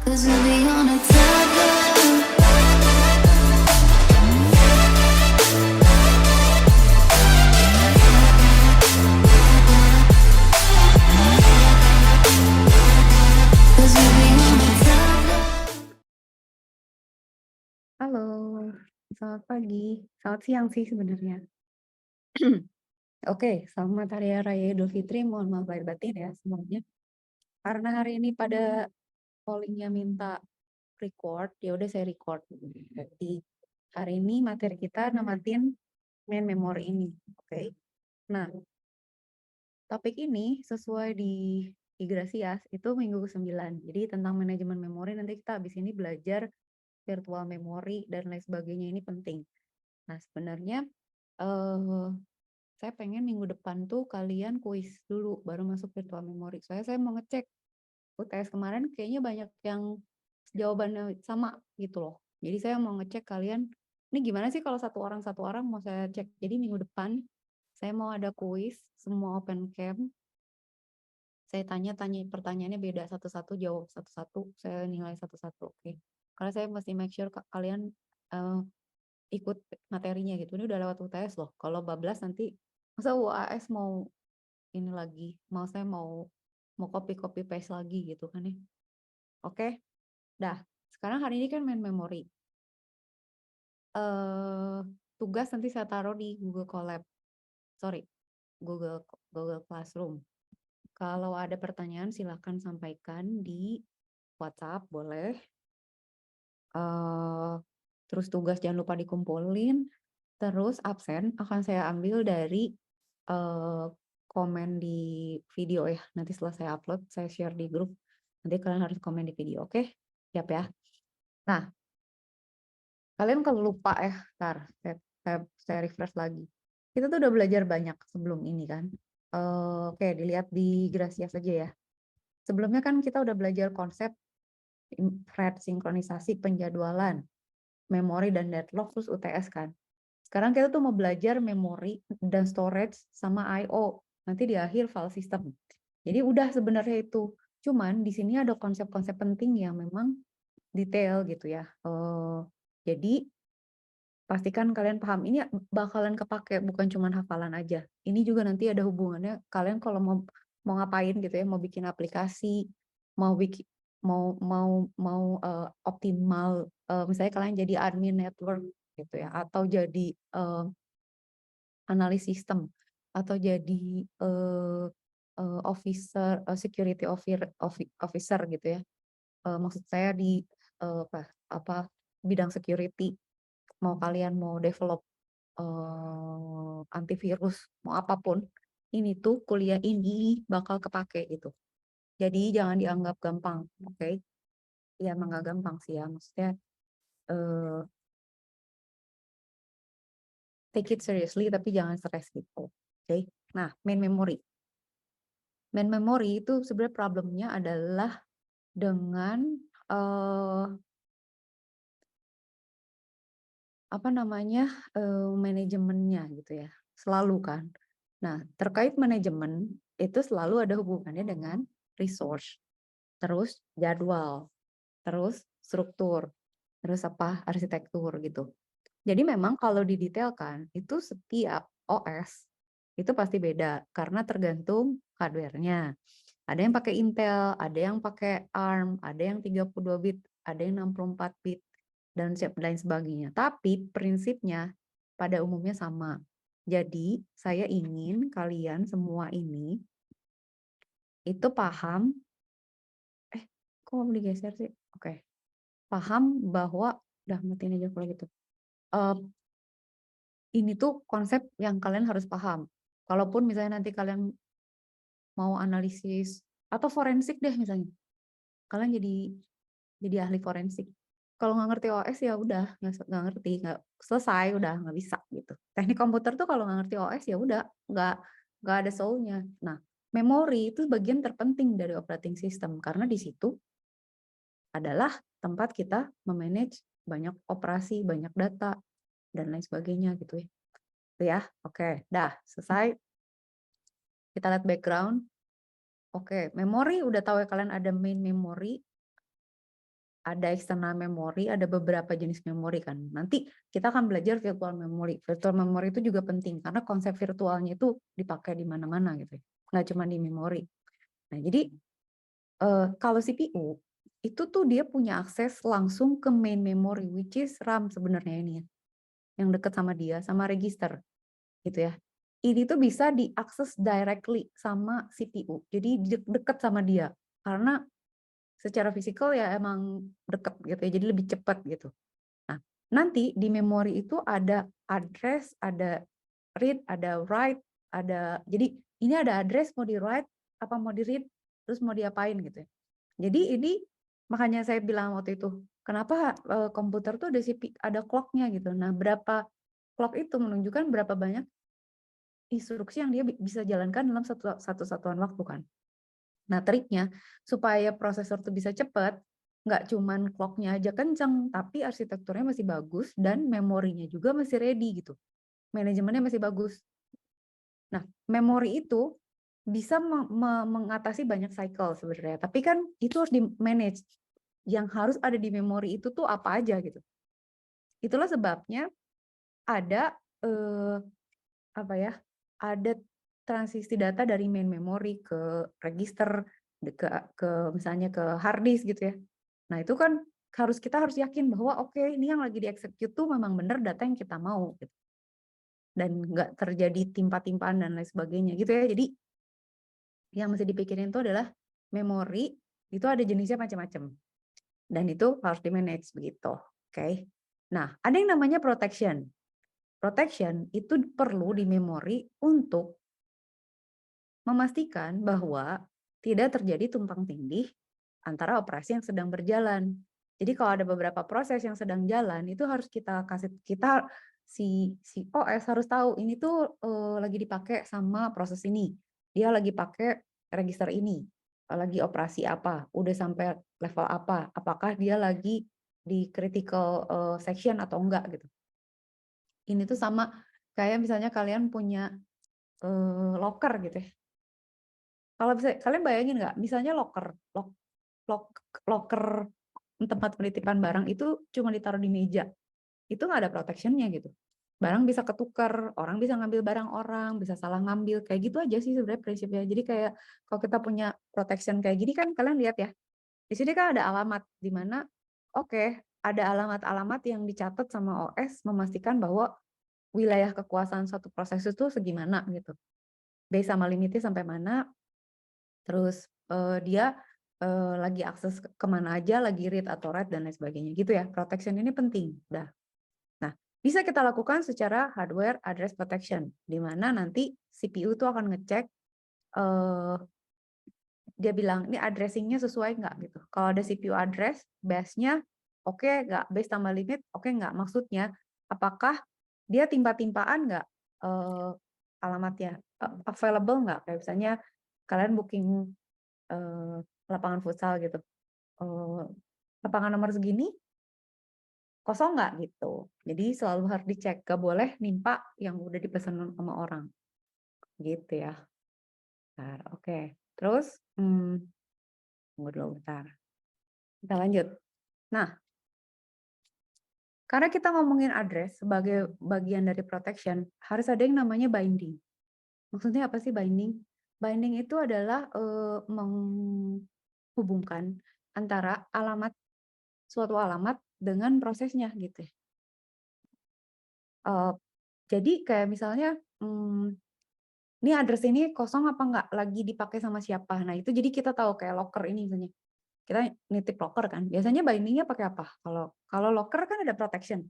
'Cause we'll be on a tether. Cause we'll be on a tether. Halo, selamat pagi. Selamat siang sih sebenarnya. Oke, selamat Hari Raya Idul Fitri. Mohon maaf lahir batin ya semuanya. Karena hari ini pada pollingnya minta record, ya udah saya record. Jadi hari ini materi kita namatin main memory ini. Oke. Nah, topik ini sesuai di Igrasias itu minggu ke-9. Jadi tentang manajemen memori nanti kita habis ini belajar virtual memory dan lain sebagainya, ini penting. Nah, sebenarnya eh saya pengen minggu depan tuh kalian kuis dulu baru masuk virtual memory. Soalnya saya mau ngecek UTS kemarin kayaknya banyak yang jawabannya sama gitu loh. Jadi saya mau ngecek kalian, ini gimana sih kalau satu orang mau saya cek. Jadi minggu depan saya mau ada kuis semua open cam. Saya tanya pertanyaannya beda satu-satu, jawab satu-satu, saya nilai satu-satu. Oke. Karena saya mesti make sure kalian eh, ikut materinya gitu. Ini udah lewat UTS loh. Kalau bablas nanti masa UAS mau ini lagi, saya mau copy paste lagi gitu kan ya. Oke. Dah, sekarang hari ini kan main memori. Tugas nanti saya taruh di Google Colab. Sorry, Google Classroom. Kalau ada pertanyaan silahkan sampaikan di WhatsApp, boleh. Terus tugas jangan lupa dikumpulin. Terus absen akan saya ambil dari komen di video ya. Nanti setelah saya upload, saya share di grup. Nanti kalian harus komen di video, oke? Siap ya. Nah, kalian kalau lupa ya, ntar saya refresh lagi. Kita tuh udah belajar banyak sebelum ini kan. Oke, dilihat di Gracia saja ya. Sebelumnya kan kita udah belajar konsep thread sinkronisasi, penjadwalan, memori dan deadlock, terus UTS kan. Sekarang kita tuh mau belajar memori dan storage sama I/O. Nanti di akhir file system. Jadi udah sebenarnya itu. Cuman di sini ada konsep-konsep penting yang memang detail gitu ya. Jadi pastikan kalian paham. Ini bakalan kepake bukan cuma hafalan aja. Ini juga nanti ada hubungannya. Kalian kalau mau ngapain gitu ya, mau bikin aplikasi, mau bikin optimal, misalnya kalian jadi admin network gitu ya, atau jadi analis sistem, atau jadi officer, security officer gitu ya. Maksud saya di apa bidang security, mau kalian mau develop antivirus, mau apapun, ini tuh kuliah ini bakal kepake gitu. Jadi jangan dianggap gampang, oke? Ya emang gak gampang sih ya, maksudnya take it seriously tapi jangan stres gitu. Oke. Nah, main memory. Main memory itu sebenarnya problemnya adalah dengan apa namanya, manajemennya gitu ya, selalu kan. Nah, terkait manajemen itu selalu ada hubungannya dengan resource, terus jadwal, terus struktur, terus apa, arsitektur gitu. Jadi memang kalau didetailkan itu setiap OS itu pasti beda karena tergantung hardware-nya. Ada yang pakai Intel, ada yang pakai ARM, ada yang 32 bit, ada yang 64 bit, dan lain sebagainya. Tapi prinsipnya pada umumnya sama. Jadi saya ingin kalian semua ini itu paham, kok mau digeser sih? Oke. Paham bahwa, udah matiin aja kalau gitu. Ini tuh konsep yang kalian harus paham. Kalaupun misalnya nanti kalian mau analisis atau forensik deh misalnya, kalian jadi ahli forensik. Kalau nggak ngerti OS ya udah nggak ngerti, nggak selesai, udah nggak bisa gitu. Teknik komputer tuh kalau nggak ngerti OS ya udah nggak ada soul-nya. Nah, memori itu bagian terpenting dari operating system karena di situ adalah tempat kita memanage banyak operasi, banyak data dan lain sebagainya gitu ya. Itu ya. Oke, dah selesai. Kita lihat background. Oke, memori udah tahu ya kalian ada main memory, ada external memory, ada beberapa jenis memori kan. Nanti kita akan belajar virtual memory. Virtual memory itu juga penting karena konsep virtualnya itu dipakai di mana-mana gitu ya. Nggak cuma di memori. Nah, jadi kalau CPU itu tuh dia punya akses langsung ke main memory which is RAM sebenarnya ini ya. Yang dekat sama dia sama register gitu ya. Ini tuh bisa diakses directly sama CPU. Jadi dekat sama dia karena secara fisikal ya emang deket gitu ya, jadi lebih cepat gitu. Nah, nanti di memori itu ada address, ada read, ada write, jadi ini ada address mau di write, apa mau di read, terus mau diapain gitu ya. Jadi ini makanya saya bilang waktu itu, kenapa komputer tuh ada clock-nya gitu. Nah, berapa clock itu menunjukkan berapa banyak instruksi yang dia bisa jalankan dalam satu satuan waktu kan. Nah, triknya supaya prosesor tuh bisa cepat, nggak cuman clock-nya aja kenceng, tapi arsitekturnya masih bagus dan memorinya juga masih ready gitu. Manajemennya masih bagus. Nah, memori itu bisa mengatasi banyak cycle sebenarnya, tapi kan itu harus di-manage. Yang harus ada di memori itu tuh apa aja gitu. Itulah sebabnya ada apa ya? Ada transisi data dari main memory ke register, ke misalnya ke hard disk gitu ya. Nah, itu kan kita harus yakin bahwa oke, ini yang lagi di-execute tuh memang benar data yang kita mau gitu. Dan nggak terjadi timpa-timpaan dan lain sebagainya gitu ya. Jadi yang mesti dipikirin itu adalah memori itu ada jenisnya macam-macam. Dan itu harus di-manage begitu. Oke. Nah, ada yang namanya protection. Protection itu perlu di memori untuk memastikan bahwa tidak terjadi tumpang tindih antara operasi yang sedang berjalan. Jadi kalau ada beberapa proses yang sedang jalan itu harus si OS harus tahu ini tuh lagi dipakai sama proses ini. Dia lagi pakai register ini. Lagi operasi apa? Udah sampai level apa? Apakah dia lagi di critical section atau enggak gitu. Ini tuh sama kayak misalnya kalian punya locker gitu ya. Kalau bisa kalian bayangin nggak, misalnya locker tempat penitipan barang itu cuma ditaruh di meja, itu nggak ada protection-nya gitu. Barang bisa ketukar, orang bisa ngambil barang orang, bisa salah ngambil, kayak gitu aja sih sebenarnya prinsipnya. Jadi kayak kalau kita punya protection kayak gini kan kalian lihat ya, di sini kan ada alamat di mana, oke, ada alamat-alamat yang dicatat sama OS memastikan bahwa wilayah kekuasaan suatu proses itu segimana gitu. Base sama limitnya sampai mana, terus dia lagi akses kemana aja, lagi read atau write dan lain sebagainya gitu ya. Protection ini penting. Nah, bisa kita lakukan secara hardware address protection, di mana nanti CPU itu akan ngecek dia bilang ini addressing-nya sesuai nggak gitu. Kalau ada CPU address, base-nya oke nggak, base tambah limit oke nggak. Maksudnya apakah dia timpa-timpaan nggak alamatnya, available nggak? Kayak misalnya kalian booking lapangan futsal gitu, lapangan nomor segini kosong nggak gitu. Jadi selalu harus dicek, gak boleh nimpa yang udah dipesan sama orang gitu ya. Bentar, oke. Terus tunggu dulu bentar. Kita lanjut. Nah, karena kita ngomongin address sebagai bagian dari protection, harus ada yang namanya binding. Maksudnya apa sih binding? Binding itu adalah menghubungkan antara suatu alamat dengan prosesnya gitu. Jadi kayak misalnya, ini address ini kosong apa enggak, lagi dipakai sama siapa. Nah itu jadi kita tahu kayak locker ini misalnya. Kita nitip locker kan, biasanya bindingnya pakai apa? Kalau locker kan ada protection.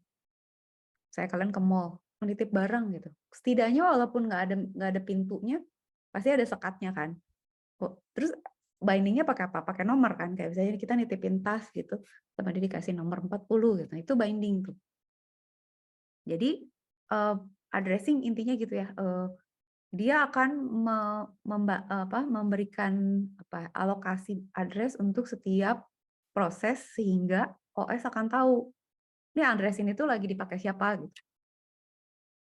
Saya kalian ke mall, menitip barang gitu. Setidaknya walaupun nggak ada pintunya, pasti ada sekatnya kan. Terus bindingnya pakai apa? Pakai nomor kan. Kayak misalnya kita nitipin tas gitu, sama dia dikasih nomor 40 gitu. Nah, itu binding tuh. Jadi addressing intinya gitu ya. Dia akan memberikan alokasi address untuk setiap proses sehingga OS akan tahu ini address ini tuh lagi dipakai siapa gitu.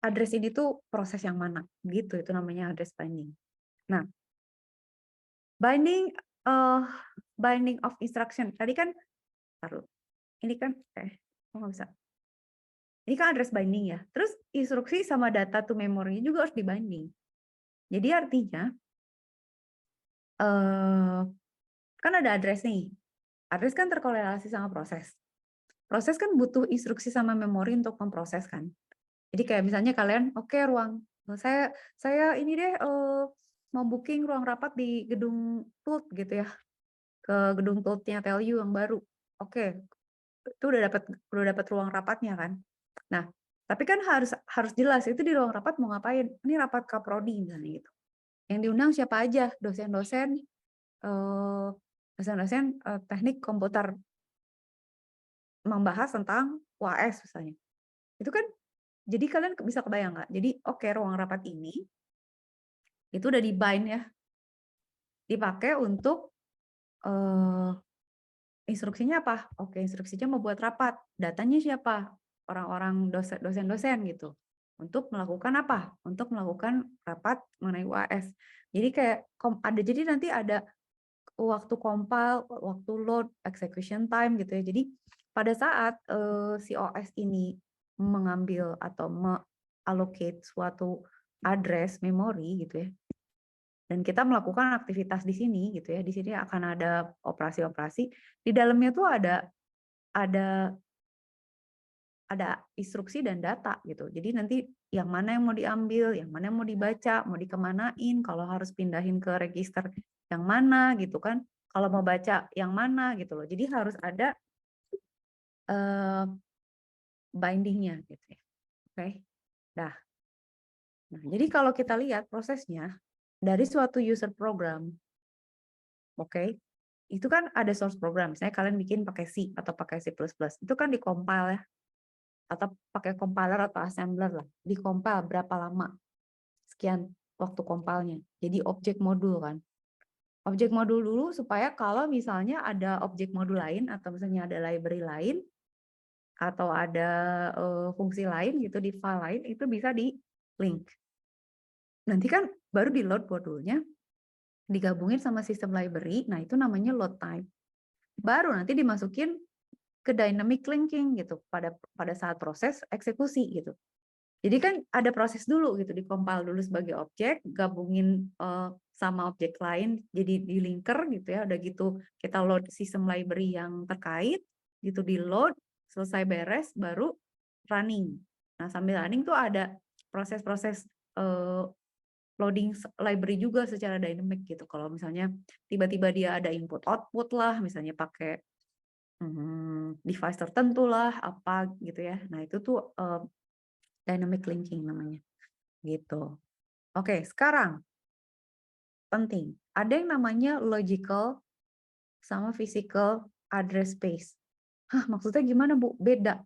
Address ini tuh proses yang mana gitu, itu namanya address binding. Nah, binding of instruction tadi kan Taruh. Ini kan kok nggak bisa. Ini kan address binding ya. Terus instruksi sama data to memory juga harus dibinding. Jadi artinya kan ada address nih. Address kan terkorelasi sama proses. Proses kan butuh instruksi sama memori untuk memproses kan. Jadi kayak misalnya kalian, oke ruang, saya ini deh mau booking ruang rapat di gedung TULT gitu ya, ke gedung TULT-nya Telu yang baru. Oke, itu udah dapat ruang rapatnya kan. Nah, tapi kan harus jelas itu di ruang rapat mau ngapain. Ini rapat kaprodi misalnya gitu. Yang diundang siapa aja, dosen-dosen teknik komputer membahas tentang UAS misalnya. Itu kan jadi kalian bisa kebayang nggak? Jadi oke, ruang rapat ini itu udah di-bind ya, dipakai untuk instruksinya apa? Oke, instruksinya mau buat rapat, datanya siapa? Orang-orang dosen-dosen gitu. Untuk melakukan apa? Untuk melakukan rapat mengenai UAS. Jadi kayak jadi nanti ada waktu compile, waktu load, execution time gitu ya. Jadi pada saat si OS ini mengambil atau allocate suatu address memori gitu ya, dan kita melakukan aktivitas di sini gitu ya, di sini akan ada operasi-operasi, di dalamnya tuh ada instruksi dan data gitu. Jadi nanti yang mana yang mau diambil, yang mana yang mau dibaca, mau dikemanain, kalau harus pindahin ke register yang mana gitu kan, kalau mau baca yang mana gitu loh. Jadi harus ada bindingnya gitu ya. Oke. Nah, jadi kalau kita lihat prosesnya dari suatu user program, oke, itu kan ada source program. Misalnya kalian bikin pakai C atau pakai C++, itu kan di-compile ya, atau pakai compiler atau assembler lah. Di-compile berapa lama? Sekian waktu compile-nya. Jadi objek modul kan. Objek modul dulu supaya kalau misalnya ada objek modul lain atau misalnya ada library lain atau ada fungsi lain gitu di file lain itu bisa di link. Nanti kan baru di load modulnya, digabungin sama sistem library, nah itu namanya load time. Baru nanti dimasukin ke dynamic linking gitu pada saat proses eksekusi gitu. Jadi kan ada proses dulu gitu, di-compile dulu sebagai objek, gabungin sama objek lain jadi di linker gitu ya. Udah gitu kita load sistem library yang terkait gitu, di load, selesai beres baru running. Nah, sambil running tuh ada proses-proses loading library juga secara dynamic gitu. Kalau misalnya tiba-tiba dia ada input output lah, misalnya pakai device tertentu lah, apa gitu ya. Nah, itu tuh dynamic linking namanya. Gitu. Oke, sekarang penting. Ada yang namanya logical sama physical address space. Hah, maksudnya gimana, Bu? Beda.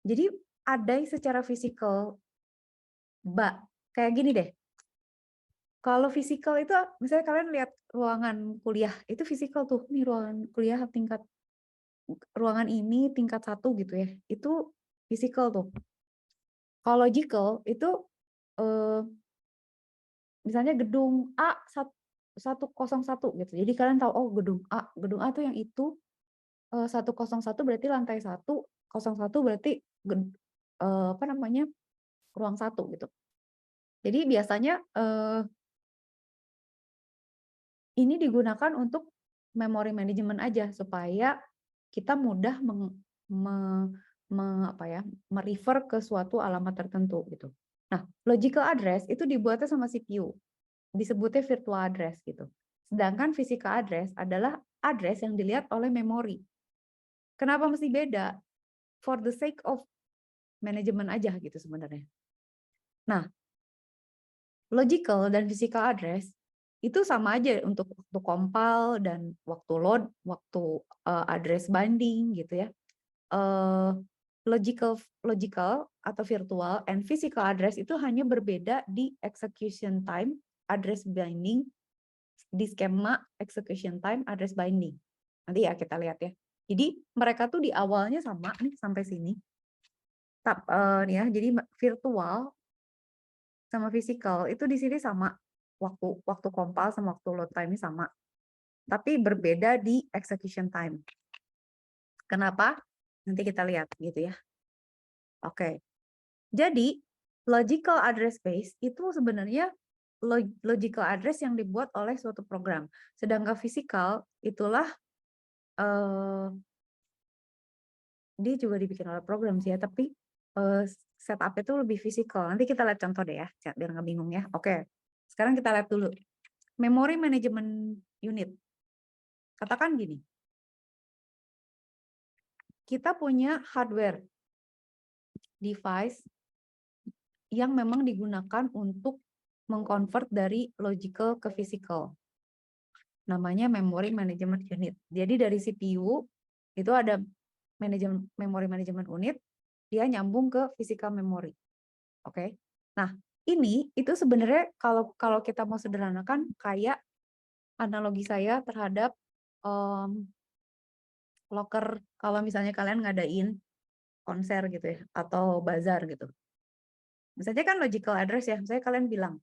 Jadi ada yang secara physical, kayak gini deh. Kalau physical itu, misalnya kalian lihat ruangan kuliah, itu physical tuh. Nih ruangan kuliah ruangan ini tingkat 1 gitu ya. Itu physical tuh. Kalau logical itu misalnya gedung A 101 gitu. Jadi kalian tahu, oh gedung A tuh yang itu 101 berarti lantai 101 berarti apa namanya, ruang 1 gitu. Jadi biasanya ini digunakan untuk memory management aja supaya kita mudah merefer ke suatu alamat tertentu gitu. Nah, logical address itu dibuatnya sama CPU, disebutnya virtual address gitu. Sedangkan physical address adalah address yang dilihat oleh memori. Kenapa mesti beda? For the sake of management aja gitu sebenarnya. Nah, logical dan physical address itu sama aja untuk waktu compile dan waktu load, waktu address binding gitu ya. Logical atau virtual and physical address itu hanya berbeda di execution time, address binding, di skema execution time, address binding. Nanti ya kita lihat ya. Jadi mereka tuh di awalnya sama nih sampai sini. Jadi virtual sama physical itu di sini sama, waktu compile sama waktu load time ini sama, tapi berbeda di execution time. Kenapa? Nanti kita lihat gitu ya. Oke. Jadi logical address space itu sebenarnya logical address yang dibuat oleh suatu program. Sedangkan physical itulah dia juga dibikin oleh program sih ya, tapi setup itu lebih fisikal. Nanti kita lihat contoh deh ya, biar nggak bingung ya. Oke, sekarang kita lihat dulu. Memory management unit. Katakan gini, kita punya hardware device yang memang digunakan untuk mengconvert dari logical ke physical. Namanya memory management unit. Jadi dari CPU itu ada memory management unit, dia nyambung ke physical memory. Oke. Nah, ini itu sebenarnya kalau kita mau sederhanakan kayak analogi saya terhadap locker kalau misalnya kalian ngadain konser gitu ya atau bazar gitu. Misalnya kan logical address ya, misalnya kalian bilang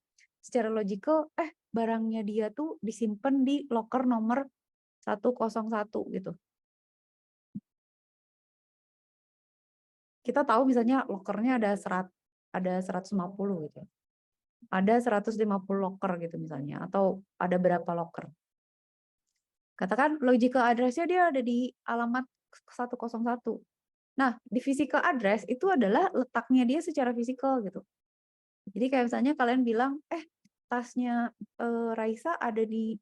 secara logical barangnya dia tuh disimpan di locker nomor 101 gitu. Kita tahu misalnya lockernya ada 150 gitu. Ada 150 locker gitu misalnya atau ada berapa locker. Katakan logical address-nya dia ada di alamat 101. Nah, di physical address itu adalah letaknya dia secara fisikal gitu. Jadi kayak misalnya kalian bilang, tasnya Raisa ada di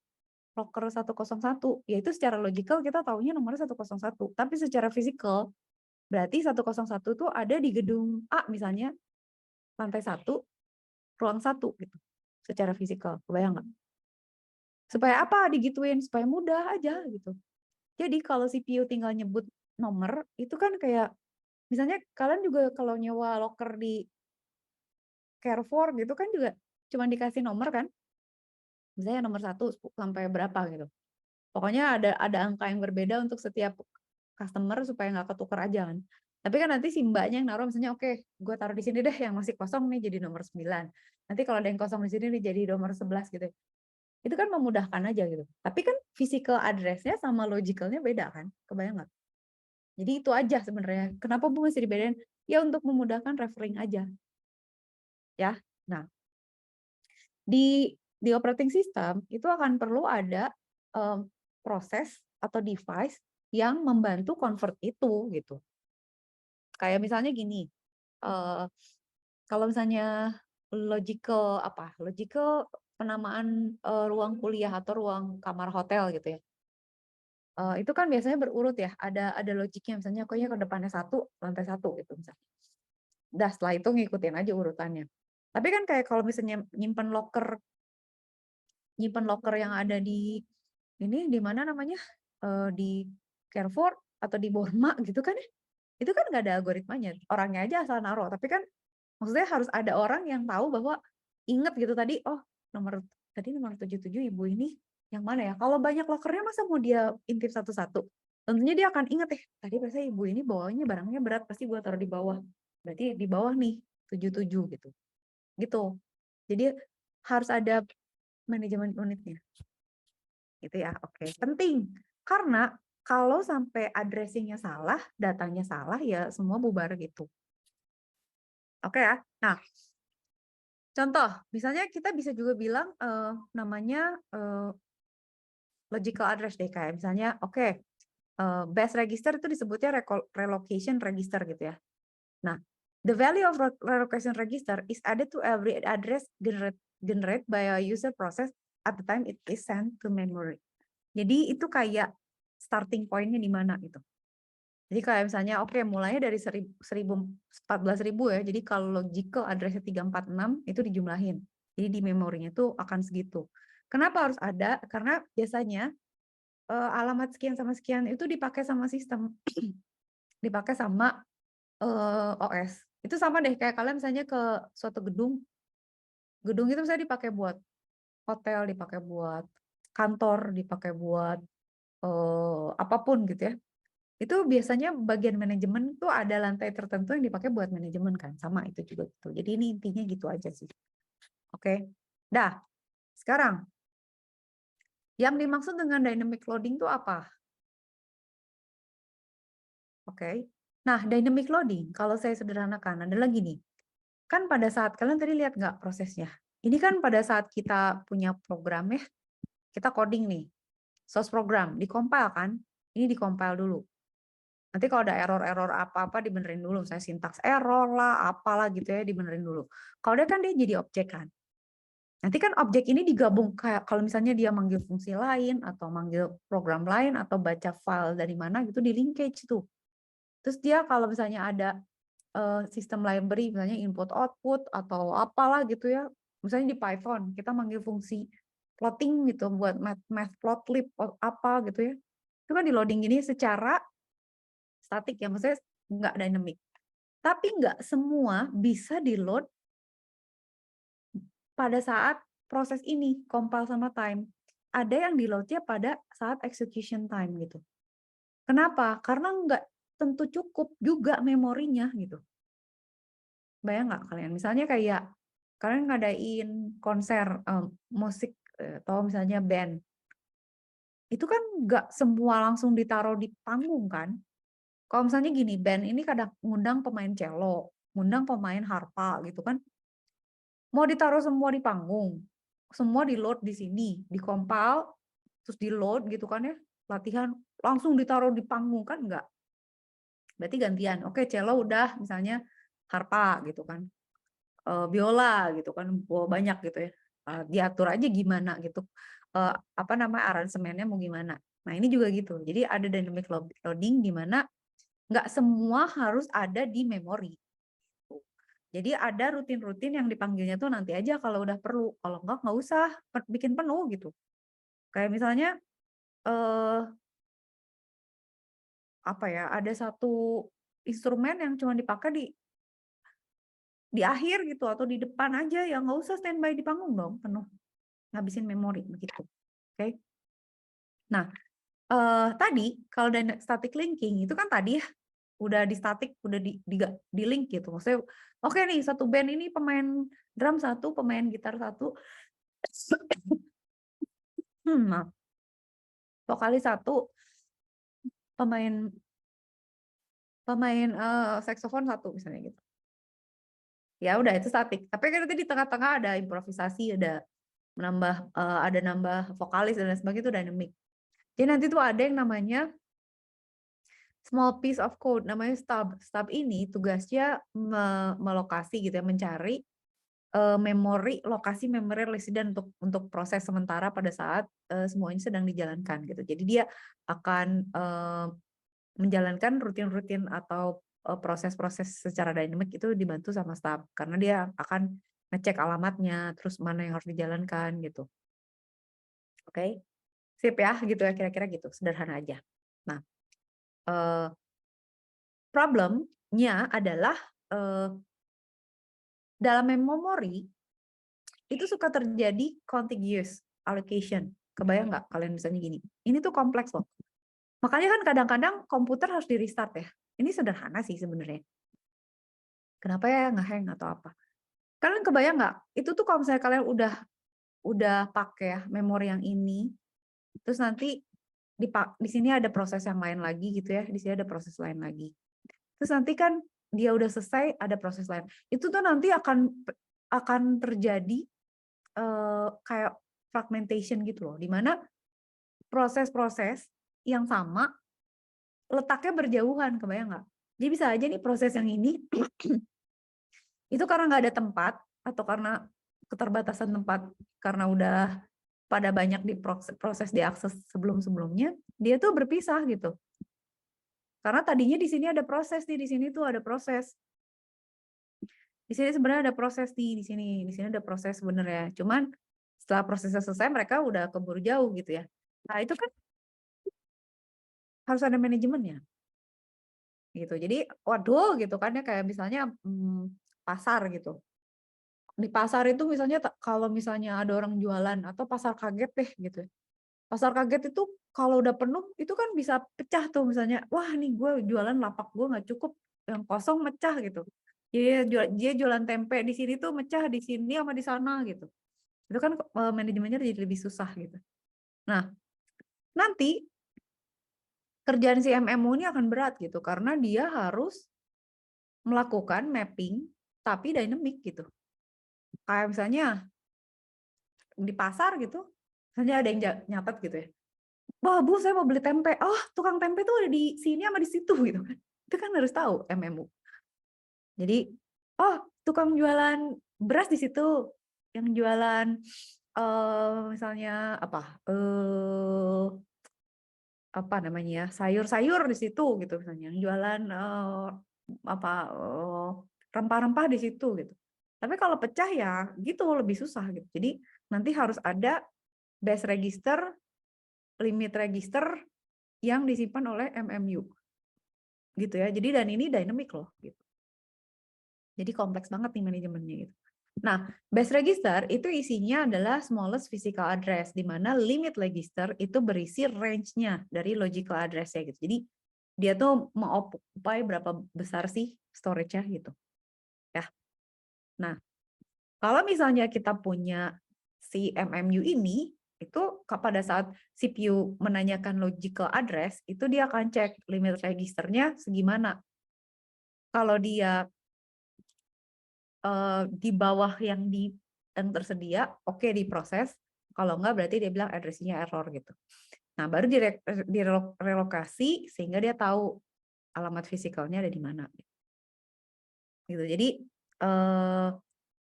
locker 101. Ya itu secara logical kita taunya nomornya 101. Tapi secara fisikal, berarti 101 itu ada di gedung A misalnya, lantai 1, ruang 1 gitu. Secara fisikal, kebayang nggak? Supaya apa digituin? Supaya mudah aja gitu. Jadi kalau CPU tinggal nyebut nomor, itu kan kayak, misalnya kalian juga kalau nyewa locker di Carrefour gitu kan juga cuma dikasih nomor kan, misalnya nomor 1 sampai berapa gitu. Pokoknya ada angka yang berbeda untuk setiap customer supaya nggak ketukar aja kan. Tapi kan nanti si mbaknya yang naruh misalnya, oke, gue taruh di sini deh yang masih kosong nih jadi nomor 9. Nanti kalau ada yang kosong di sini nih jadi nomor 11 gitu. Itu kan memudahkan aja gitu. Tapi kan physical address-nya sama logicalnya beda kan, kebayang nggak? Jadi itu aja sebenarnya. Kenapa Bu mesti dibedain? Ya untuk memudahkan referring aja. Ya. Nah, di operating system itu akan perlu ada proses atau device yang membantu convert itu gitu. Kayak misalnya gini, kalau misalnya logical penamaan ruang kuliah atau ruang kamar hotel gitu ya. Itu kan biasanya berurut ya, ada logiknya misalnya pokoknya ke depannya 1, lantai 1 gitu misalnya. Dah setelah itu ngikutin aja urutannya. Tapi kan kayak kalau misalnya nyimpen locker yang ada di ini di mana namanya? Di Carrefour atau di Borma gitu kan ya. Itu kan nggak ada algoritmanya. Orangnya aja asal naruh, tapi kan maksudnya harus ada orang yang tahu bahwa inget gitu tadi, oh nomor 77 ibu ini yang mana ya? Kalau banyak lokernya masa mau dia intip satu-satu? Tentunya dia akan inget tadi pasti ibu ini bawanya barangnya berat, pasti gua taruh di bawah. Berarti di bawah nih 77 gitu. Gitu. Jadi harus ada manajemen unitnya. Gitu ya. Oke, penting. Karena kalau sampai addressing-nya salah, datanya salah ya semua bubar gitu. Oke ya. Nah, contoh, misalnya kita bisa juga bilang namanya logical address deh kayak misalnya, oke, base register itu disebutnya relocation register gitu ya. Nah, the value of relocation register is added to every address generate by a user process at the time it is sent to memory. Jadi itu kayak starting point-nya di mana gitu. Jadi kayak misalnya, oke, mulainya dari 14.000 ya. Jadi kalau logical address-nya 346 itu dijumlahin. Jadi di memorinya tuh akan segitu. Kenapa harus ada? Karena biasanya alamat sekian sama sekian itu dipakai sama sistem, dipakai sama OS. Itu sama deh kayak kalian misalnya ke suatu gedung itu misalnya dipakai buat hotel, dipakai buat kantor, dipakai buat apapun gitu ya. Itu biasanya bagian manajemen tuh ada lantai tertentu yang dipakai buat manajemen kan, sama itu juga gitu. Jadi ini intinya gitu aja sih. Oke. Dah. Sekarang yang dimaksud dengan dynamic loading itu apa? Oke. Nah, dynamic loading kalau saya sederhanakan adalah gini. Kan pada saat kalian tadi lihat nggak prosesnya? Ini kan pada saat kita punya program ya, kita coding nih, source program, di-compile kan? Ini di-compile dulu. Nanti kalau ada error-error apa-apa dibenerin dulu, misalnya sintaks error lah, apalah gitu ya, dibenerin dulu. Kalau dia kan dia jadi objek kan. Nanti kan objek ini digabung kayak kalau misalnya dia manggil fungsi lain atau manggil program lain atau baca file dari mana gitu di linkage tuh. Terus dia kalau misalnya ada sistem library misalnya input output atau apalah gitu ya. Misalnya di Python kita manggil fungsi plotting gitu buat matplotlib apa gitu ya. Itu kan di loading gini secara statik ya, maksudnya nggak dynamic. Tapi nggak semua bisa di-load pada saat proses ini, compile sama time. Ada yang di-load-nya pada saat execution time gitu. Kenapa? Karena nggak tentu cukup juga memorinya gitu. Bayang nggak kalian? Misalnya kayak kalian ngadain konser musik atau misalnya band. Itu kan nggak semua langsung ditaruh di panggung kan? Kalau misalnya gini, band ini kadang ngundang pemain cello, ngundang pemain harpa gitu kan. Mau ditaruh semua di panggung, semua di-load di sini, di-compile, terus di-load gitu kan ya, latihan, langsung ditaruh di panggung kan enggak. Berarti gantian. Oke, cello udah misalnya harpa gitu kan. Biola gitu kan, banyak gitu ya. Diatur aja gimana gitu. Apa namanya aransemennya mau gimana. Nah, ini juga gitu. Jadi ada dynamic loading di mana nggak semua harus ada di memori. Jadi ada rutin-rutin yang dipanggilnya tuh nanti aja kalau udah perlu. Kalau nggak usah bikin penuh gitu. Kayak misalnya apa ya, ada satu instrumen yang cuma dipakai di akhir gitu atau di depan aja ya nggak usah standby di panggung dong penuh ngabisin memori begitu. Oke. Nah, tadi kalau static linking itu kan tadi ya udah di static, udah di link gitu. Maksudnya oke nih satu band ini pemain drum satu, pemain gitar satu, maaf, vokalis satu, pemain pemain saksofon satu misalnya gitu. Ya udah itu static. Tapi kan nanti di tengah-tengah ada improvisasi, ada nambah vokalis dan lain sebagainya itu dynamic. Jadi nanti tuh ada yang namanya small piece of code namanya stub. Stub ini tugasnya melokasi gitu ya, mencari lokasi memori resident untuk proses sementara pada saat semua ini sedang dijalankan gitu. Jadi dia akan menjalankan rutin-rutin atau proses-proses secara dynamic itu dibantu sama stub karena dia akan ngecek alamatnya, terus mana yang harus dijalankan gitu. Oke. Sip ya, gitu ya kira-kira gitu, sederhana aja. Nah, problemnya adalah dalam memori itu suka terjadi contiguous allocation. Kebayang nggak kalian misalnya gini? Ini tuh kompleks loh. Makanya kan kadang-kadang komputer harus di restart ya. Ini sederhana sih sebenarnya. Kenapa ya nge-hang atau apa? Kalian kebayang nggak? Itu tuh kalau misalnya kalian udah pakai ya memori yang ini, terus nanti di sini ada proses yang lain lagi gitu ya, di sini ada proses lain lagi. Terus nanti kan dia udah selesai ada proses lain. Itu tuh nanti akan terjadi kayak fragmentation gitu loh, di mana proses-proses yang sama letaknya berjauhan, kebayang nggak? Jadi bisa aja nih proses yang ini itu karena nggak ada tempat atau karena keterbatasan tempat karena udah pada banyak di proses diakses sebelum-sebelumnya, dia tuh berpisah gitu. Karena tadinya di sini ada proses nih, di sini tuh ada proses. Di sini sebenarnya ada proses nih, di sini ada proses sebenarnya. Cuman setelah prosesnya selesai mereka udah keburu jauh gitu ya. Nah, itu kan harus ada manajemennya. Gitu. Jadi waduh gitu kan ya kayak misalnya pasar gitu. Di pasar itu misalnya kalau misalnya ada orang jualan atau pasar kaget deh gitu. Pasar kaget itu kalau udah penuh itu kan bisa pecah tuh misalnya, wah nih gue jualan lapak gue nggak cukup, yang kosong mecah gitu. Dia jualan tempe di sini tuh mecah di sini sama di sana gitu. Itu kan manajemennya jadi lebih susah gitu. Nah, nanti kerjaan si MMU ini akan berat gitu karena dia harus melakukan mapping tapi dynamic gitu. Kayak misalnya di pasar gitu, misalnya ada yang nyatet gitu ya. Wah, Bu, saya mau beli tempe. Oh, tukang tempe tuh ada di sini sama di situ gitu kan. Itu kan harus tahu MMU. Jadi, oh, tukang jualan beras di situ, yang jualan misalnya apa namanya ya, sayur-sayur di situ gitu misalnya, yang jualan rempah-rempah di situ gitu. Tapi kalau pecah ya gitu lebih susah gitu. Jadi nanti harus ada base register, limit register yang disimpan oleh MMU gitu ya. Jadi dan ini dynamic loh gitu. Jadi kompleks banget nih manajemennya gitu. Nah, base register itu isinya adalah smallest physical address, di mana limit register itu berisi range-nya dari logical address-nya gitu. Jadi dia tuh mengoccupy berapa besar sih storage-nya gitu. Ya. Nah, kalau misalnya kita punya si MMU ini, itu pada saat CPU menanyakan logical address, itu dia akan cek limit registernya segimana. Kalau dia di bawah yang tersedia, oke diproses. Kalau enggak berarti dia bilang address-nya error gitu. Nah, baru direlokasi sehingga dia tahu alamat fisikalnya ada di mana. Gitu. Jadi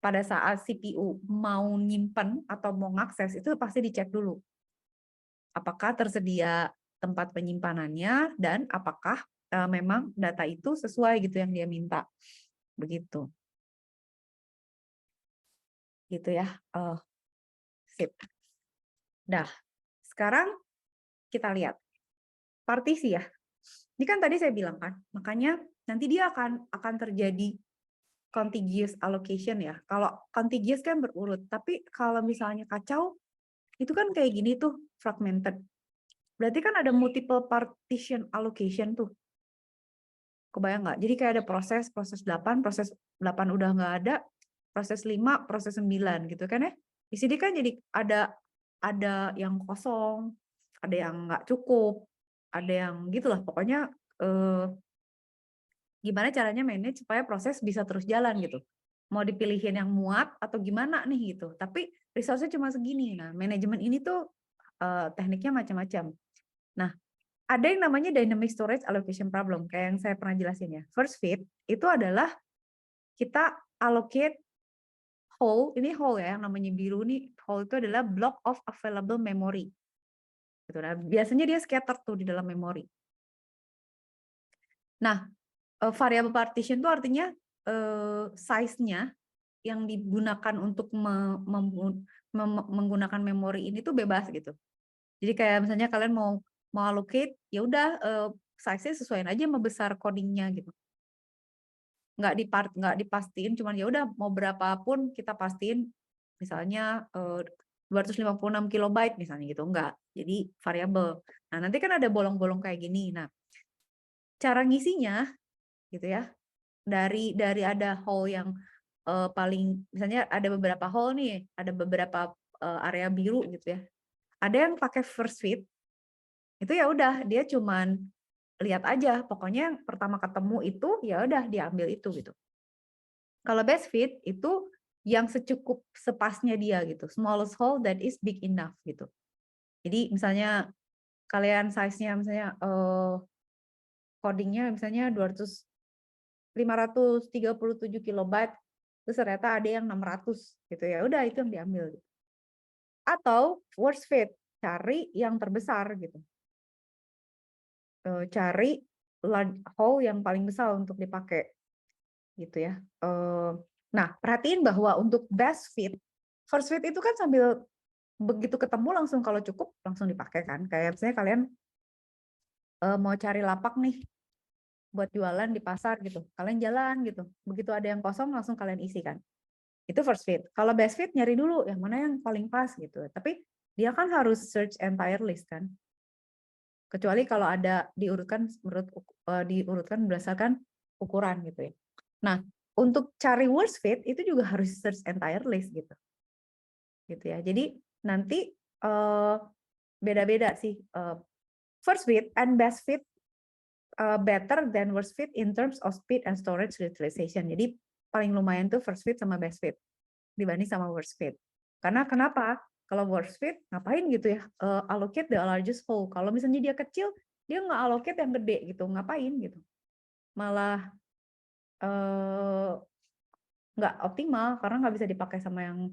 pada saat CPU mau nyimpen atau mau ngakses itu pasti dicek dulu. Apakah tersedia tempat penyimpanannya dan apakah memang data itu sesuai gitu yang dia minta. Begitu. Gitu ya. Sip. Nah, sekarang kita lihat partisi ya. Ini kan tadi saya bilang kan, makanya nanti dia akan terjadi contiguous allocation ya. Kalau contiguous kan berurut, tapi kalau misalnya kacau itu kan kayak gini tuh, fragmented. Berarti kan ada multiple partition allocation tuh. Kebayang nggak? Jadi kayak ada proses 8 udah nggak ada, proses 5, proses 9 gitu kan ya. Di sini kan jadi ada yang kosong, ada yang nggak cukup, ada yang gitulah. Pokoknya gimana caranya manage supaya proses bisa terus jalan gitu. Mau dipilihin yang muat atau gimana nih gitu. Tapi resource-nya cuma segini. Nah, manajemen ini tuh tekniknya macam-macam. Nah, ada yang namanya dynamic storage allocation problem kayak yang saya pernah jelasin ya. First fit itu adalah kita allocate whole, ini whole ya, yang namanya biru nih, whole itu adalah block of available memory. Gitu. Nah, biasanya dia scattered tuh di dalam memori. Nah, variable partition itu artinya size-nya yang digunakan untuk menggunakan memori ini tuh bebas gitu. Jadi kayak misalnya kalian mau allocate, ya udah size-nya sesuaiin aja sama besar coding-nya gitu. Nggak dipastiin, cuman ya udah mau berapapun kita pastiin, misalnya 256 kilobyte misalnya gitu, enggak. Jadi variabel. Nah, nanti kan ada bolong-bolong kayak gini. Nah, cara ngisinya gitu ya, dari ada hole yang paling, misalnya ada beberapa hole nih, ada beberapa area biru gitu ya. Ada yang pakai first fit, itu ya udah dia cuman lihat aja, pokoknya yang pertama ketemu itu ya udah diambil itu gitu. Kalau best fit itu yang secukup sepasnya dia gitu, smallest hole that is big enough gitu. Jadi misalnya kalian size-nya misalnya coding-nya misalnya 537 kilobyte, terus ternyata ada yang 600 gitu ya, udah itu yang diambil. Gitu. Atau worst fit, cari yang terbesar gitu. Cari hole yang paling besar untuk dipakai gitu ya. Nah, perhatiin bahwa untuk best fit, first fit itu kan sambil begitu ketemu langsung kalau cukup langsung dipakai kan. Kayak misalnya kalian mau cari lapak nih buat jualan di pasar gitu. Kalian jalan gitu. Begitu ada yang kosong langsung kalian isi kan. Itu first fit. Kalau best fit nyari dulu yang mana yang paling pas gitu. Tapi dia kan harus search entire list kan. Kecuali kalau ada diurutkan berdasarkan ukuran gitu ya. Nah, untuk cari worst fit itu juga harus search entire list gitu. Gitu ya. Jadi nanti beda-beda sih first fit and best fit better than worst fit in terms of speed and storage utilization. Jadi paling lumayan tuh first fit sama best fit dibanding sama worst fit. Karena kenapa? Kalau worst fit ngapain gitu ya? Allocate the largest hole. Kalau misalnya dia kecil, dia nggak allocate yang gede gitu. Ngapain gitu? Malah nggak optimal karena nggak bisa dipakai sama yang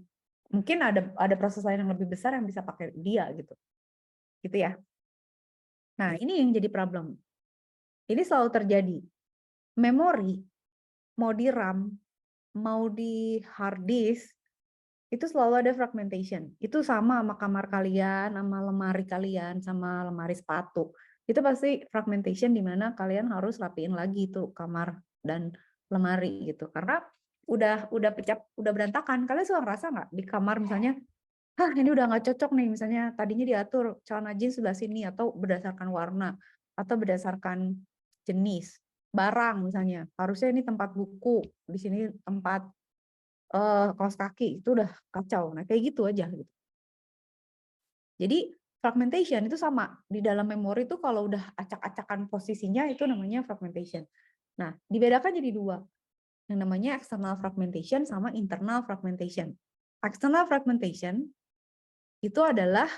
mungkin ada proses lain yang lebih besar yang bisa pakai dia gitu. Gitu ya. Nah, ini yang jadi problem. Ini selalu terjadi. Memori mau di RAM, mau di hard disk, itu selalu ada fragmentation. Itu sama kamar kalian, sama lemari kalian, sama lemari sepatu. Itu pasti fragmentation di mana kalian harus rapiin lagi tuh kamar dan lemari gitu. Karena udah pecah, udah berantakan. Kalian suka ngerasa nggak di kamar misalnya, ini udah nggak cocok nih, misalnya tadinya diatur celana jeans sebelah sini atau berdasarkan warna atau berdasarkan jenis barang misalnya. Harusnya ini tempat buku, di sini tempat kaos kaki, itu udah kacau. Nah, kayak gitu aja gitu. Jadi fragmentation itu sama di dalam memori itu kalau udah acak-acakan posisinya itu namanya fragmentation. Nah, dibedakan jadi dua. Yang namanya external fragmentation sama internal fragmentation. External fragmentation itu adalah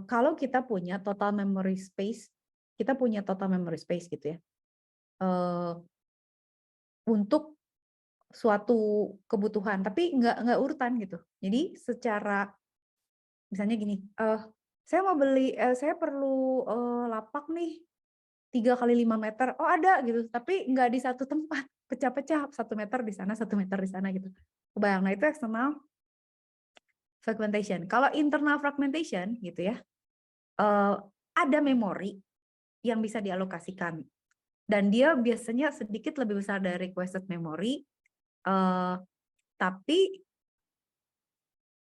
kalau kita punya total memory space, kita punya total memory space gitu ya. Untuk suatu kebutuhan, tapi nggak urutan gitu. Jadi secara misalnya gini, saya mau beli, saya perlu lapak nih 3 kali 5 meter, oh ada gitu, tapi nggak di satu tempat, pecah-pecah 1 meter di sana, 1 meter di sana gitu. Kebayang, nah itu external fragmentation. Kalau internal fragmentation gitu ya, ada memori yang bisa dialokasikan dan dia biasanya sedikit lebih besar dari requested memory, tapi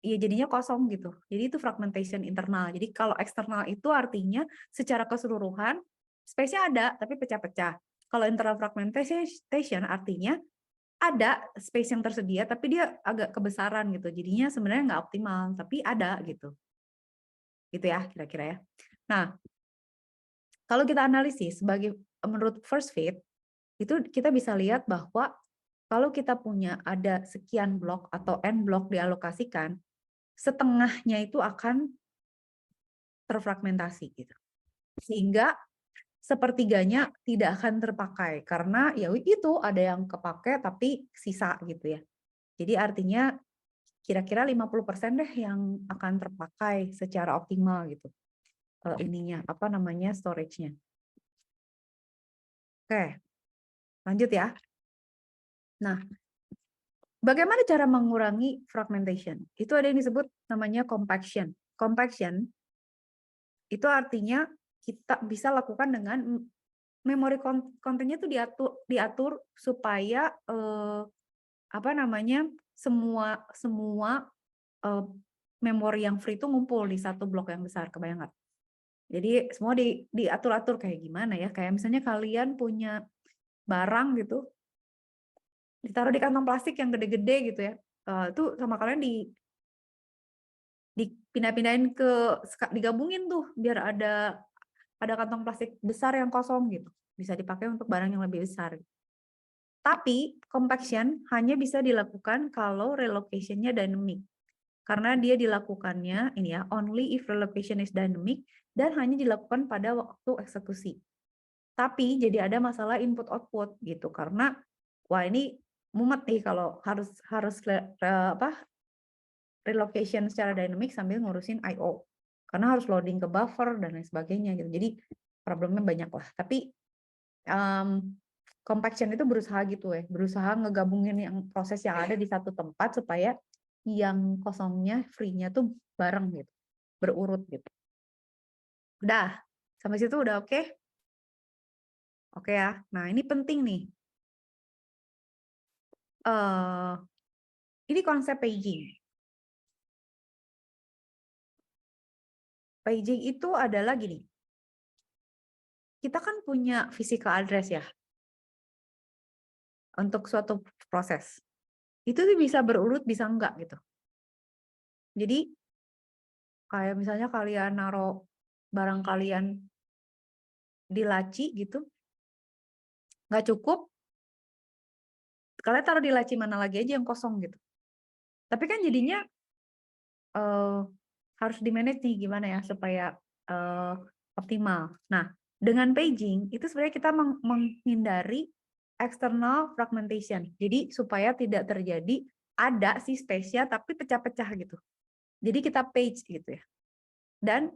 ya jadinya kosong gitu. Jadi itu fragmentation internal. Jadi kalau eksternal itu artinya secara keseluruhan space-nya ada tapi pecah-pecah. Kalau internal fragmentation artinya ada space yang tersedia tapi dia agak kebesaran gitu. Jadinya sebenarnya nggak optimal tapi ada gitu. Gitu ya kira-kira ya. Nah, kalau kita analisis sebagai menurut first fit itu kita bisa lihat bahwa kalau kita punya ada sekian blok atau n blok dialokasikan, setengahnya itu akan terfragmentasi gitu. Sehingga sepertiganya tidak akan terpakai karena ya itu ada yang kepake tapi sisa gitu ya. Jadi artinya kira-kira 50% deh yang akan terpakai secara optimal gitu. Ininya apa namanya storage-nya. Oke. Lanjut ya. Nah, bagaimana cara mengurangi fragmentation? Itu ada yang disebut namanya compaction. Compaction itu artinya kita bisa lakukan dengan memori kontennya itu diatur supaya apa namanya semua memori yang free itu ngumpul di satu blok yang besar, kebayang nggak? Jadi semua diatur-atur kayak gimana ya? Kayak misalnya kalian punya barang gitu, ditaruh di kantong plastik yang gede-gede gitu ya. Itu sama kalian dipindah-pindahin digabungin tuh biar ada kantong plastik besar yang kosong gitu. Bisa dipakai untuk barang yang lebih besar. Tapi compaction hanya bisa dilakukan kalau relocation-nya dynamic. Karena dia dilakukannya ini ya, only if relocation is dynamic dan hanya dilakukan pada waktu eksekusi. Tapi jadi ada masalah input output gitu karena wah ini mumet nih kalau harus relocation secara dynamic sambil ngurusin I/O. Karena harus loading ke buffer dan lain sebagainya gitu. Jadi problemnya banyak lah. Tapi compaction itu berusaha gitu ya, berusaha ngegabungin yang proses yang ada di satu tempat supaya yang kosongnya, free-nya tuh bareng gitu, berurut gitu. Udah, sampai situ udah oke? Oke ya, nah ini penting nih. Ini konsep paging. Paging itu adalah gini, kita kan punya physical address ya, untuk suatu proses. Itu tuh bisa berurut, bisa enggak gitu. Jadi, kayak misalnya kalian naruh barang kalian di laci gitu, nggak cukup, kalian taruh di laci mana lagi aja yang kosong gitu. Tapi kan jadinya harus di-manage nih gimana ya supaya optimal. Nah, dengan paging itu sebenarnya kita menghindari external fragmentation. Jadi supaya tidak terjadi ada si space-nya tapi pecah-pecah gitu. Jadi kita page gitu ya. Dan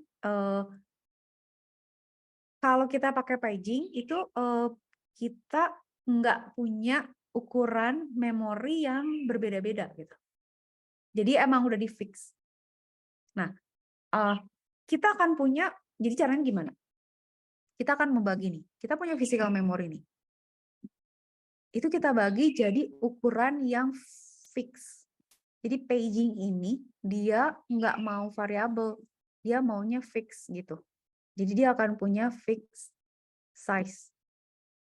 kalau kita pakai paging itu kita nggak punya ukuran memori yang berbeda-beda gitu. Jadi emang udah di-fix. Nah, kita akan punya, jadi caranya gimana? Kita akan membagi nih, kita punya physical memory nih. Itu kita bagi jadi ukuran yang fix. Jadi paging ini dia nggak mau variabel, dia maunya fix gitu. Jadi dia akan punya fix size.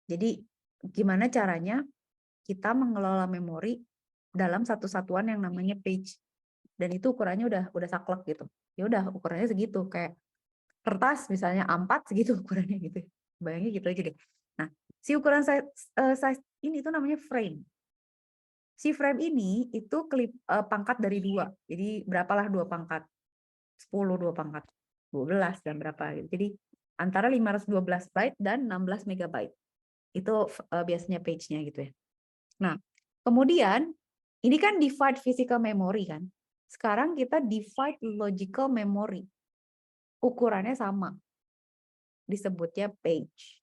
Jadi gimana caranya kita mengelola memori dalam satu satuan yang namanya page. Dan itu ukurannya udah saklek gitu. Ya udah ukurannya segitu, kayak kertas misalnya A4 segitu ukurannya gitu. Bayangin gitu aja deh. Nah, si ukuran size ini tuh namanya frame. Si frame ini itu pangkat dari 2. Jadi berapalah 2 pangkat? 10 2 pangkat. 12 dan berapa gitu. Jadi antara 512 byte dan 16 megabyte. Itu biasanya page-nya gitu ya. Nah, kemudian ini kan divide physical memory kan. Sekarang kita divide logical memory. Ukurannya sama. Disebutnya page.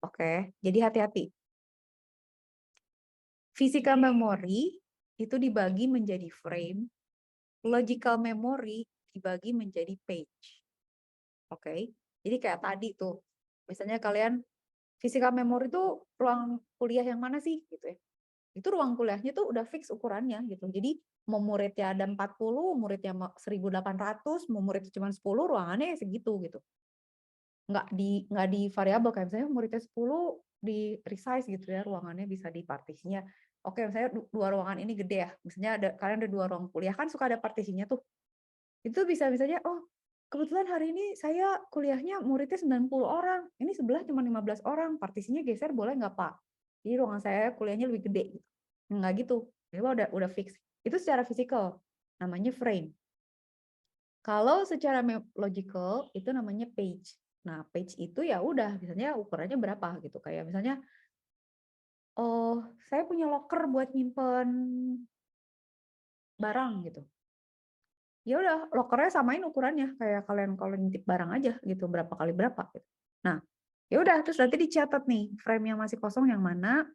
Oke, jadi hati-hati. Physical memory itu dibagi menjadi frame, logical memory dibagi menjadi page. Oke, jadi kayak tadi tuh, misalnya kalian physical memory itu ruang kuliah yang mana sih gitu ya. Itu ruang kuliahnya tuh udah fix ukurannya gitu. Jadi mau muridnya ada 40, muridnya 1.800, mau muridnya cuma 10, ruangannya segitu gitu. Nggak di variabel kayak misalnya muridnya 10 di resize gitu ya, ruangannya bisa di partisinya. Oke, misalnya 2 ruangan ini gede ya. Misalnya kalian ada 2 ruang kuliah kan suka ada partisinya tuh. Itu bisa misalnya kebetulan hari ini saya kuliahnya muridnya 90 orang. Ini sebelah cuma 15 orang. Partisinya geser boleh nggak, Pak? Jadi ruangan saya kuliahnya lebih gede gitu. Nggak gitu. Jadi udah fix. Itu secara fisikal namanya frame. Kalau secara logical itu namanya page. Nah, page itu ya udah, misalnya ukurannya berapa gitu. Kayak misalnya, saya punya locker buat nyimpen barang gitu. Ya udah, lockernya samain ukurannya kayak kalian kalau nitip barang aja gitu, berapa kali berapa gitu. Nah, ya udah terus nanti dicatat nih frame yang masih kosong yang mana.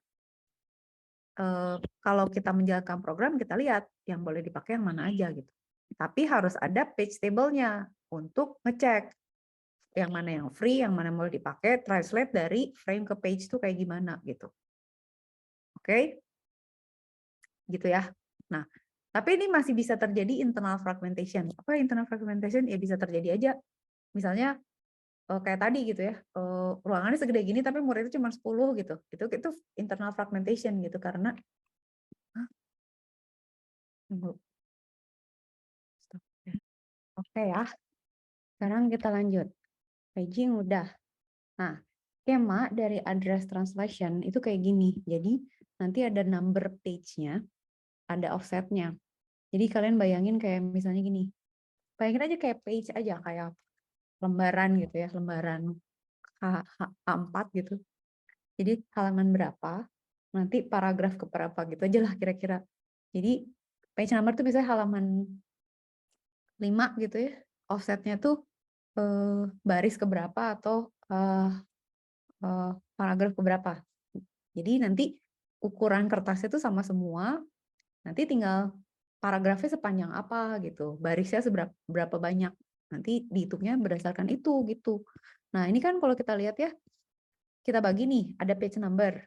Kalau kita menjalankan program kita lihat yang boleh dipakai yang mana aja gitu. Tapi harus ada page table-nya untuk ngecek yang mana yang free, yang mana boleh dipakai, translate dari frame ke page itu kayak gimana gitu. Oke? Gitu ya. Nah, tapi ini masih bisa terjadi internal fragmentation. Apa internal fragmentation? Ya bisa terjadi aja. Misalnya kayak tadi gitu ya, ruangannya segede gini tapi muridnya cuma 10 gitu. Itu internal fragmentation gitu karena tunggu. Stop ya. Oke ya. Sekarang kita lanjut. Paging udah. Nah, skema dari address translation itu kayak gini. Jadi nanti ada number page-nya, ada offset-nya. Jadi kalian bayangin kayak misalnya gini. Bayangin aja kayak page aja, kayak lembaran gitu ya, lembaran A4 gitu. Jadi halaman berapa, nanti paragraf ke berapa gitu aja lah kira-kira. Jadi page number tuh biasanya halaman 5 gitu ya. Offsetnya tuh baris ke berapa atau paragraf ke berapa. Jadi nanti ukuran kertasnya itu sama semua, nanti tinggal paragrafnya sepanjang apa gitu, barisnya berapa banyak, nanti dihitungnya berdasarkan itu gitu. Nah ini kan kalau kita lihat ya, kita bagi nih, ada page number,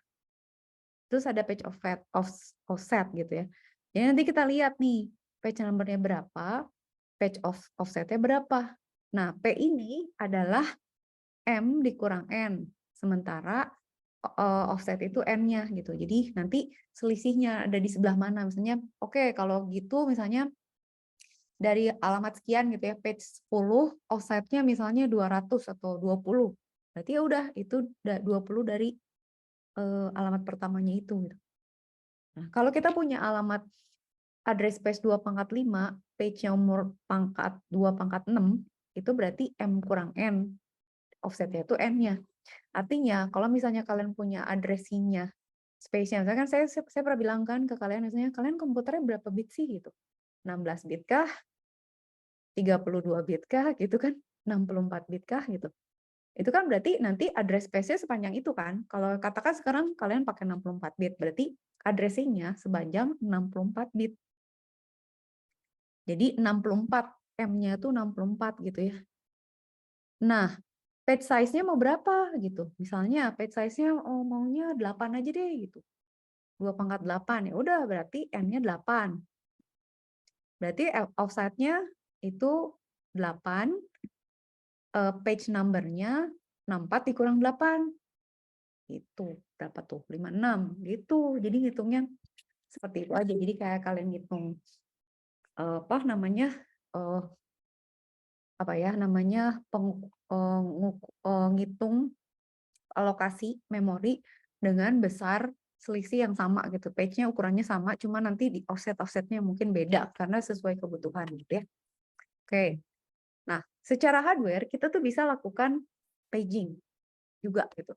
terus ada page offset gitu ya. Jadi nanti kita lihat nih, page numbernya berapa, page offsetnya berapa. Nah P ini adalah M dikurang N, sementara offset itu N-nya gitu. Jadi nanti selisihnya ada di sebelah mana. Misalnya, oke, kalau gitu misalnya dari alamat sekian gitu ya, page 10, offsetnya misalnya 200 atau 20. Berarti ya udah itu 20 dari alamat pertamanya itu gitu. Nah, kalau kita punya alamat address space 2/5, page nomor pangkat 2/6, itu berarti M kurang N. Offsetnya itu N-nya. Artinya, kalau misalnya kalian punya addressing-nya, space-nya, misalkan saya pernah bilang kan ke kalian, misalnya kalian komputernya berapa bit sih gitu? 16 bit kah? 32 bit kah? Gitu kan? 64 bit kah? Gitu. Itu kan berarti nanti address space-nya sepanjang itu kan. Kalau katakan sekarang kalian pakai 64 bit, berarti addressing-nya sepanjang 64 bit. Jadi 64, M-nya itu 64 gitu ya. Nah, page size-nya mau berapa gitu. Misalnya page size-nya maunya 8 aja deh gitu. 2/8, ya udah berarti N-nya 8. Berarti offset-nya itu 8, page number-nya 64 dikurang 8. Itu berapa tuh? 56 gitu. Jadi ngitungnya seperti itu aja. Jadi kayak kalian ngitung apa namanya? Apa ya namanya? Ngitung alokasi memori dengan besar selisih yang sama gitu. Page-nya ukurannya sama, cuma nanti di offset-offsetnya mungkin beda karena sesuai kebutuhan gitu ya. Oke. Nah, secara hardware kita tuh bisa lakukan paging juga gitu.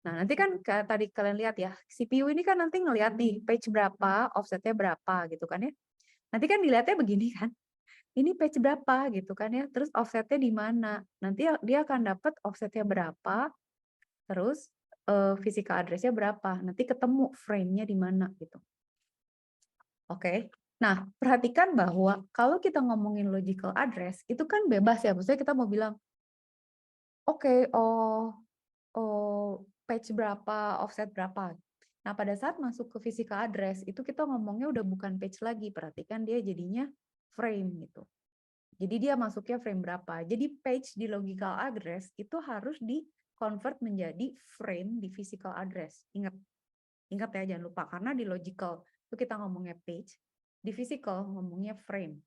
Nah, nanti kan tadi kalian lihat ya, CPU ini kan nanti ngelihat nih page berapa, offsetnya berapa gitu kan ya. Nanti kan dilihatnya begini kan. Ini page berapa gitu kan ya. Terus offsetnya di mana? Nanti dia akan dapat offsetnya berapa, terus physical address-nya berapa. Nanti ketemu frame-nya di mana gitu. Oke. Nah, perhatikan bahwa kalau kita ngomongin logical address, itu kan bebas ya. Maksudnya kita mau bilang, oke, page berapa, offset berapa. Nah, pada saat masuk ke physical address, itu kita ngomongnya udah bukan page lagi. Perhatikan dia jadinya frame gitu. Jadi dia masuknya frame berapa. Jadi page di logical address itu harus di-convert menjadi frame di physical address. Ingat ya, jangan lupa. Karena di logical itu kita ngomongnya page, di physical ngomongnya frame.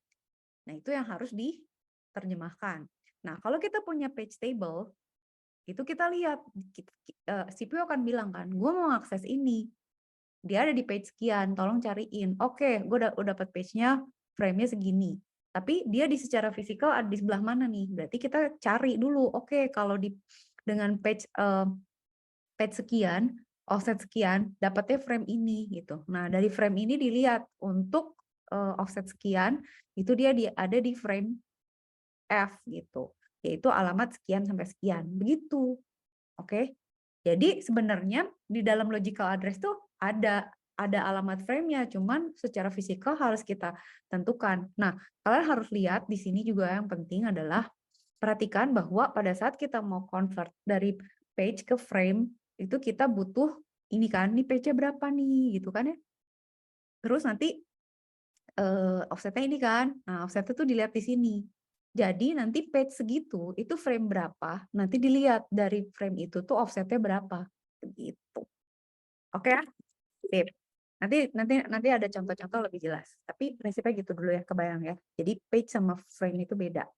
Nah, itu yang harus diterjemahkan. Nah, kalau kita punya page table, itu kita lihat, CPU akan bilang kan, gue mau akses ini. Dia ada di page sekian, tolong cariin. Oke, gue udah dapat page-nya, frame-nya segini. Tapi dia di secara fisikal ada di sebelah mana nih? Berarti kita cari dulu. Oke, kalau dengan page sekian, offset sekian, dapatnya frame ini gitu. Nah, dari frame ini dilihat untuk offset sekian, itu dia ada di frame F gitu, yaitu alamat sekian sampai sekian. Begitu. Oke. Jadi sebenarnya di dalam logical address tuh ada alamat frame-nya, cuman secara fisikal harus kita tentukan. Nah, kalian harus lihat di sini juga yang penting adalah perhatikan bahwa pada saat kita mau convert dari page ke frame, itu kita butuh ini kan, nih page-nya berapa nih, gitu kan ya. Terus nanti offset-nya ini kan, nah offset-nya tuh dilihat di sini. Jadi nanti page segitu, itu frame berapa, nanti dilihat dari frame itu tuh offset-nya berapa. Begitu. Oke ya? Sip. Nanti ada contoh-contoh lebih jelas. Tapi prinsipnya gitu dulu ya, kebayang ya. Jadi page sama frame itu beda.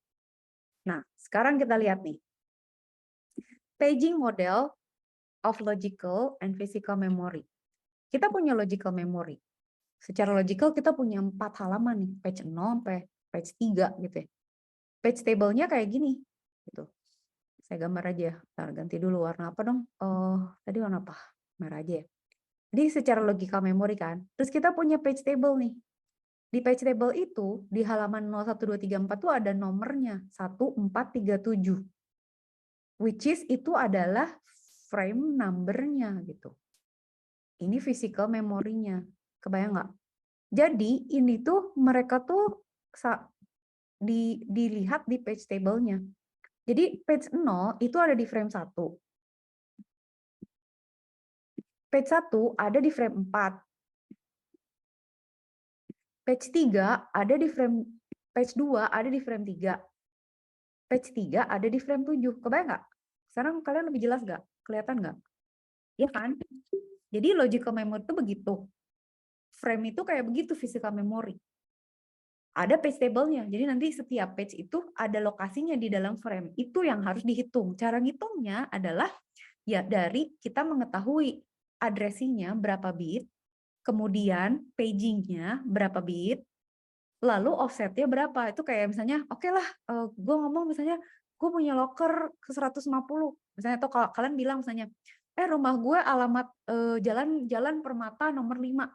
Nah, sekarang kita lihat nih. Paging model of logical and physical memory. Kita punya logical memory. Secara logical kita punya 4 halaman nih, page 0 sampai page 3 gitu ya. Page table-nya kayak gini gitu. Saya gambar aja. Ntar ganti dulu warna apa dong? Tadi warna apa? Merah aja ya. Jadi secara logical memory kan. Terus kita punya page table nih. Di page table itu di halaman 01, 2, 3, 4 tuh ada nomornya 1, 4, 3, 7. Which is itu adalah frame number-nya gitu. Ini physical memorinya. Kebayang nggak? Jadi ini tuh mereka tuh dilihat di page table-nya. Jadi page 0 itu ada di frame 1. Page 1 ada di frame 4. Page 3 ada di frame, page 2 ada di frame 3. Page 3 ada di frame 7. Kebayang nggak? Sekarang kalian lebih jelas nggak? Kelihatan nggak? Iya kan? Jadi logical memory itu begitu. Frame itu kayak begitu physical memory. ada page table-nya. Jadi nanti setiap page itu ada lokasinya di dalam frame. Itu yang harus dihitung. Cara ngitungnya adalah ya dari kita mengetahui addressing-nya berapa bit, kemudian paging-nya berapa bit, lalu offset-nya berapa. Itu kayak misalnya, oke lah, gue ngomong misalnya, gue punya locker ke 150. Misalnya, atau kalau kalian bilang misalnya, rumah gue alamat Jalan Permata nomor 5.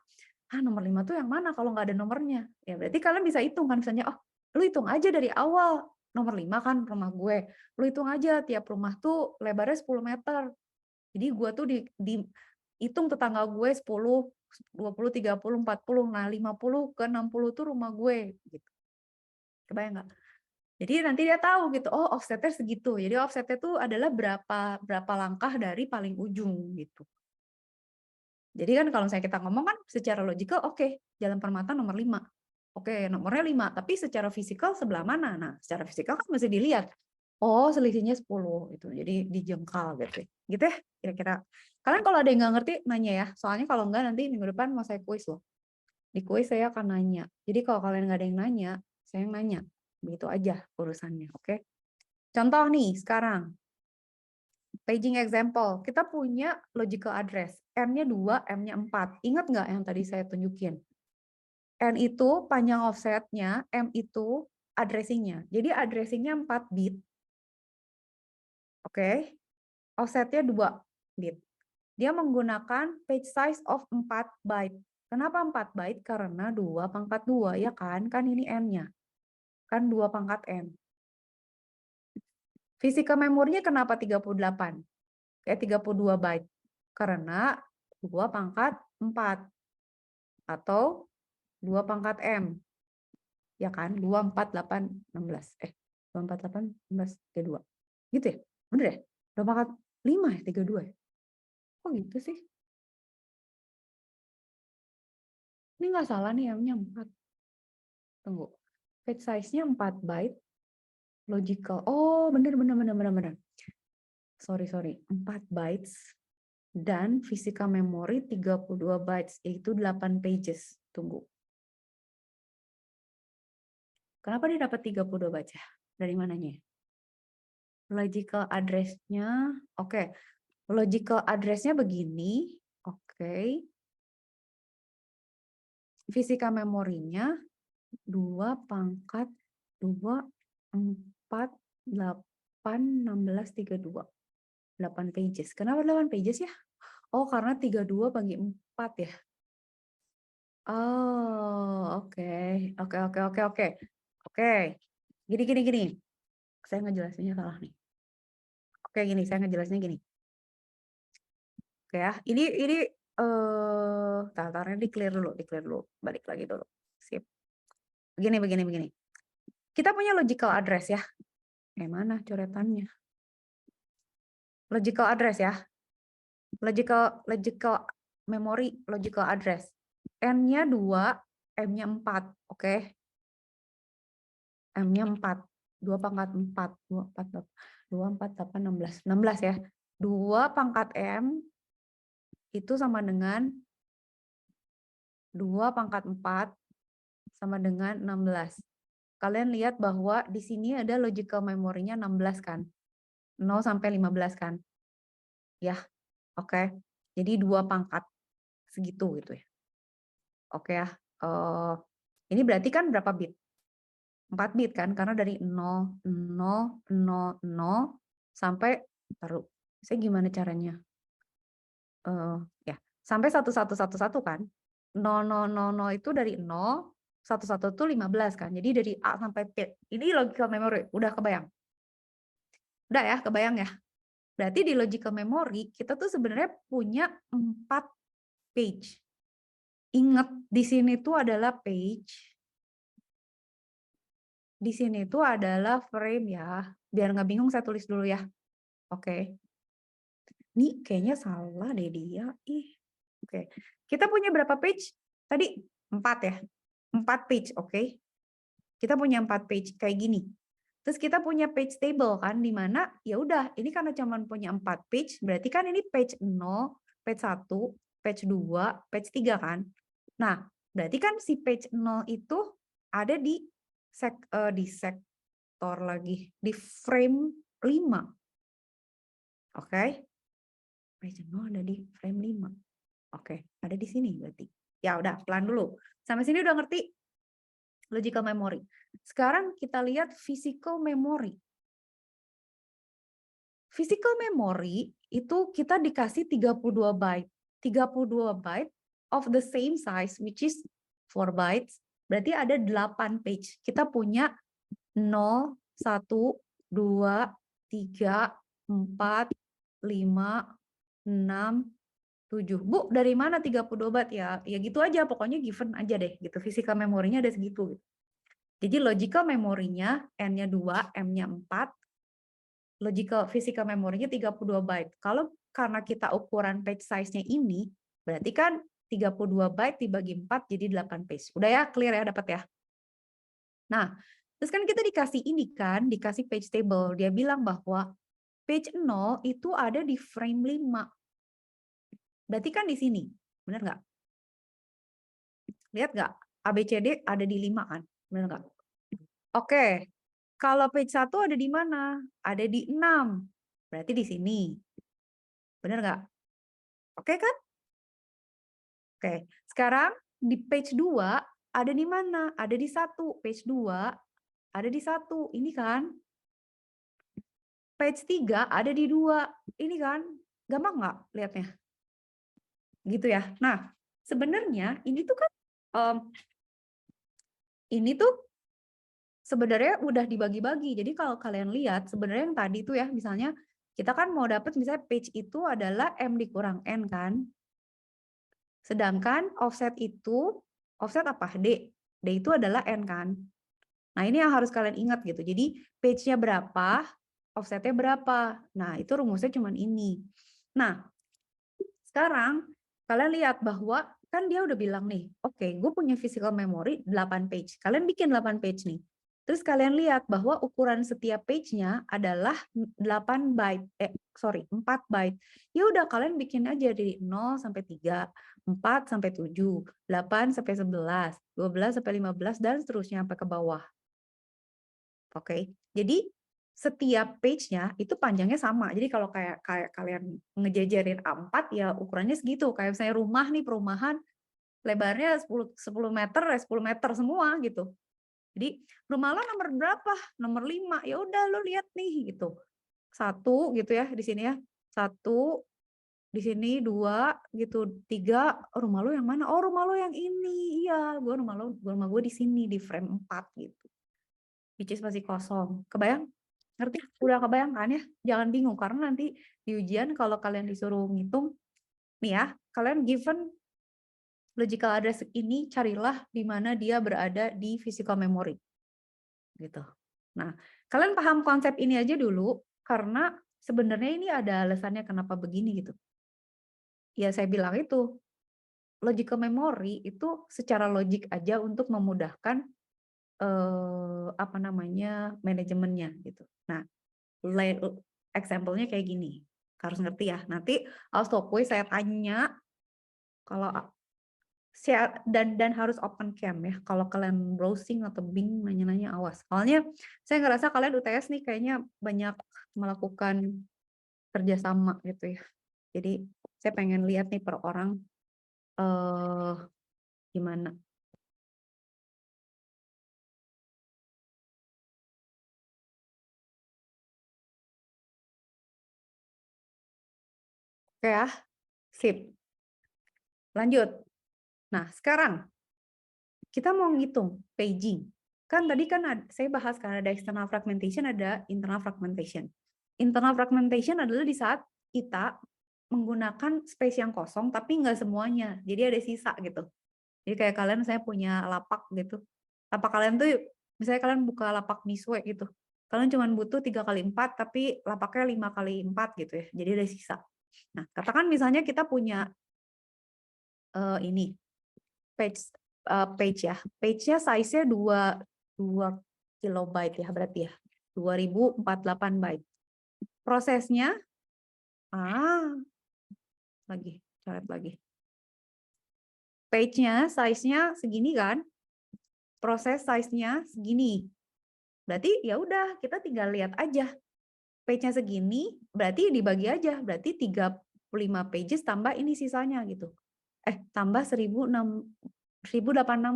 Nomor 5 tuh yang mana kalau nggak ada nomornya? Ya berarti kalian bisa hitung kan, misalnya, oh, lu hitung aja dari awal, nomor 5 kan rumah gue. Lu hitung aja tiap rumah tuh lebarnya 10 meter. Jadi gue tuh hitung tetangga gue 10, 20, 30, 40. Nah, 50 ke 60 tuh rumah gue gitu. Kebayang nggak? Jadi nanti dia tahu gitu, oh offsetnya segitu. Jadi offsetnya tuh adalah berapa langkah dari paling ujung gitu. Jadi kan kalau misalnya kita ngomong kan secara logikal, oke, Jalan Permata nomor 5. Oke, nomornya 5, tapi secara fisikal sebelah mana? Nah, secara fisikal kan mesti dilihat. Oh, selisihnya 10 itu. Jadi dijengkal gitu. Gitu ya, kira-kira. Kalian kalau ada yang nggak ngerti nanya ya. Soalnya kalau nggak nanti minggu depan mau saya kuis loh. Di kuis saya akan nanya. Jadi kalau kalian nggak ada yang nanya, saya yang nanya. Begitu aja urusannya, oke? Contoh nih sekarang. Paging example, kita punya logical address. N-nya 2, M-nya 4. Ingat nggak yang tadi saya tunjukin? N itu panjang offsetnya, M itu addressing-nya. Jadi addressing-nya 4 bit. Oke. Offsetnya 2 bit. Dia menggunakan page size of 4 byte. Kenapa 4 byte? Karena 2 pangkat 2, ya kan? Kan ini N-nya. Kan 2 pangkat N. Physical memorinya kenapa 38? Kayak 32 byte. Karena 2 pangkat 4. Atau 2 pangkat M. Ya kan? 2, 4, 8, 16. 2, 4, 8, 16, 32. Gitu ya? Bener ya? 2 pangkat 5 ya? 32 ya? Kok gitu sih? Ini nggak salah nih, M-nya 4. Tunggu. Page size-nya 4 byte. Logical. Oh, bener. Sorry. 4 bytes. Dan physical memory 32 bytes. Yaitu 8 pages. Tunggu. Kenapa dia dapat 32 bytes ya? Dari mananya? Logical address-nya. Oke. Logical address-nya begini. Oke. Physical memorinya 2 pangkat 2, 4, 8, 16, 32. 8 pages. Kenapa 8 pages ya? Oh, karena 32 bagi 4 ya. Oh, oke. Oke. Gini. Saya ngejelasinnya salah nih. Oke, gini, saya ngejelasinnya gini. Oke ya, ini tatarnya di clear dulu. Balik lagi dulu. Sip. Begini. Kita punya logical address ya. Mana coretannya? Logical address ya. Logical memory, logical address. N-nya 2, M-nya 4. Oke. M-nya 4. 2 pangkat 4. 2, 4, 8, 16. 16 ya. 2 pangkat M itu sama dengan 2 pangkat 4 sama dengan 16. Kalian lihat bahwa di sini ada logical memorinya 16 kan. 0 sampai 15 kan. Ya, oke. Jadi 2 pangkat segitu gitu ya. Oke ya. Ini berarti kan berapa bit? 4 bit kan, karena dari 0, 0, 0, 0 sampai, taruh, saya gimana caranya? Ya, sampai 1111 kan? 0000 itu dari 0, 11 itu 15 kan? Jadi dari A sampai P. Ini logical memory, udah kebayang? Udah ya, kebayang ya? Berarti di logical memory, kita tuh sebenarnya punya 4 page. Ingat, di sini tuh adalah page. Di sini tuh adalah frame ya. Biar nggak bingung saya tulis dulu ya. Oke. Nih kayaknya salah deh dia. Oke. Kita punya berapa page? Tadi 4 ya. 4 page, oke. Kita punya 4 page kayak gini. Terus kita punya page table kan, di mana ya udah, ini karena cuma punya 4 page, berarti kan ini page 0, page 1, page 2, page 3 kan. Nah, berarti kan si page 0 itu ada di sektor lagi, di frame 5. Oke. Page 0 ada di frame 5. Oke, ada di sini berarti. Ya udah, pelan dulu. Sampai sini udah ngerti logical memory. Sekarang kita lihat physical memory. Physical memory itu kita dikasih 32 byte. 32 byte of the same size, which is 4 bytes. Berarti ada 8 page. Kita punya 0, 1, 2, 3, 4, 5, 6, 7. Bu, dari mana 32 byte ya? Ya gitu aja, pokoknya given aja deh gitu. Physical memorinya ada segitu. Jadi logical memorinya N-nya 2, M-nya 4. Logical physical memorinya 32 byte. Kalau karena kita ukuran page size-nya ini, berarti kan 32 byte dibagi 4 jadi 8 page. Udah ya, clear ya, dapat ya? Nah, terus kan kita dikasih ini kan, dikasih page table. Dia bilang bahwa page 0 itu ada di frame 5. Berarti kan di sini, benar nggak? Lihat nggak? ABCD ada di 5 kan? Benar nggak? Oke, kalau page 1 ada di mana? Ada di 6. Berarti di sini. Benar nggak? Oke kan? Oke, sekarang di page 2 ada di mana? Ada di 1. Page 2 ada di 1. Ini kan? Page 3 ada di 2. Ini kan? Gampang nggak lihatnya? Gitu ya. Nah, sebenarnya ini tuh kan ini tuh sebenarnya udah dibagi-bagi. Jadi kalau kalian lihat sebenarnya yang tadi tuh ya, misalnya kita kan mau dapat misalnya page itu adalah M dikurang N kan. Sedangkan offset itu offset apa? D. D itu adalah N kan. Nah, ini yang harus kalian ingat gitu. Jadi page-nya berapa, offsetnya berapa. Nah, itu rumusnya cuma ini. Nah, sekarang kalian lihat bahwa kan dia udah bilang nih, oke, gue punya physical memory 8 page. Kalian bikin 8 page nih. Terus kalian lihat bahwa ukuran setiap page-nya adalah 8 byte, 4 byte. Ya udah kalian bikin aja dari 0 sampai 3, 4 sampai 7, 8 sampai 11, 12 sampai 15 dan seterusnya sampai ke bawah. Oke. Jadi setiap page-nya itu panjangnya sama. Jadi kalau kayak kalian ngejajarin A4 ya ukurannya segitu. Kayak misalnya rumah nih, perumahan lebarnya 10 meter, 10 meter semua gitu. Jadi rumah lo nomor berapa? Nomor 5. Ya udah lo lihat nih gitu. 1 gitu ya di sini ya. 1 di sini 2 gitu. 3 rumah lo yang mana? Oh, rumah lo yang ini. Iya, rumah gue di sini di frame 4 gitu. Which is masih kosong. Kebayang? Ngerti? Udah kebayang kan ya? Jangan bingung karena nanti di ujian kalau kalian disuruh ngitung nih ya, kalian given logical address ini carilah di mana dia berada di physical memory. Gitu. Nah, kalian paham konsep ini aja dulu karena sebenarnya ini ada alasannya kenapa begini gitu. Ya saya bilang itu logical memory itu secara logik aja untuk memudahkan manajemennya gitu. Nah, example-nya kayak gini. Harus ngerti ya. Nanti Alstopway saya tanya kalau dan harus open cam ya. Kalau kalian browsing atau Bing nanya-nanya awas. Soalnya saya ngerasa kalian UTS nih kayaknya banyak melakukan kerjasama gitu ya. Jadi saya pengen lihat nih per orang gimana. Oke ya, sip. Lanjut. Nah, sekarang kita mau ngitung paging. Kan tadi kan saya bahas kan ada external fragmentation, ada internal fragmentation. Internal fragmentation adalah di saat kita menggunakan space yang kosong, tapi nggak semuanya. Jadi ada sisa gitu. Jadi kayak kalian saya punya lapak gitu. Lapak kalian tuh, misalnya kalian buka lapak miswe gitu. Kalian cuma butuh 3x4, tapi lapaknya 5x4 gitu ya. Jadi ada sisa. Nah, katakan misalnya kita punya ini page ya. Page-nya size-nya 2 kilobyte ya berarti ya. 2048 byte. Prosesnya coret lagi. Page-nya size-nya segini kan? proses size-nya segini. Berarti ya udah kita tinggal lihat aja. Page-nya segini, berarti dibagi aja. Berarti 35 pages tambah ini sisanya gitu. Tambah 1086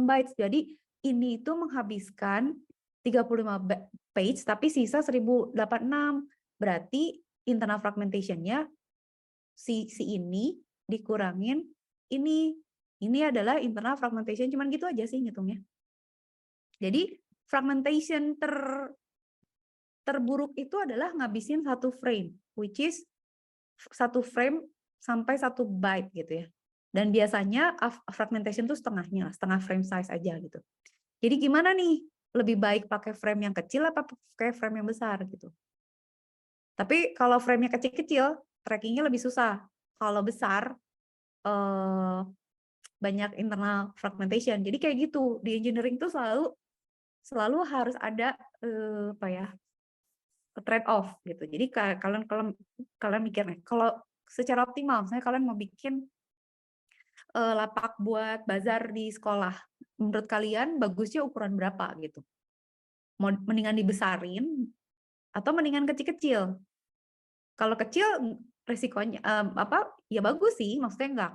bytes. Jadi ini itu menghabiskan 35 page tapi sisa 1086. Berarti internal fragmentation-nya si ini dikurangin ini. Ini adalah internal fragmentation, cuman gitu aja sih ngitungnya. Jadi fragmentation terburuk itu adalah ngabisin satu frame, which is satu frame sampai 1 byte gitu ya. Dan biasanya fragmentation itu setengahnya, setengah frame size aja gitu. Jadi gimana nih? Lebih baik pakai frame yang kecil apa pakai frame yang besar gitu. Tapi kalau frame-nya kecil-kecil, trackingnya lebih susah. Kalau besar, banyak internal fragmentation. Jadi kayak gitu. Di engineering itu selalu harus ada trade off gitu. Jadi kalian mikirnya, kalau secara optimal, misalnya kalian mau bikin lapak buat bazar di sekolah, menurut kalian bagusnya ukuran berapa gitu? Mendingan dibesarin atau mendingan kecil-kecil? Kalau kecil resikonya ya bagus sih, maksudnya nggak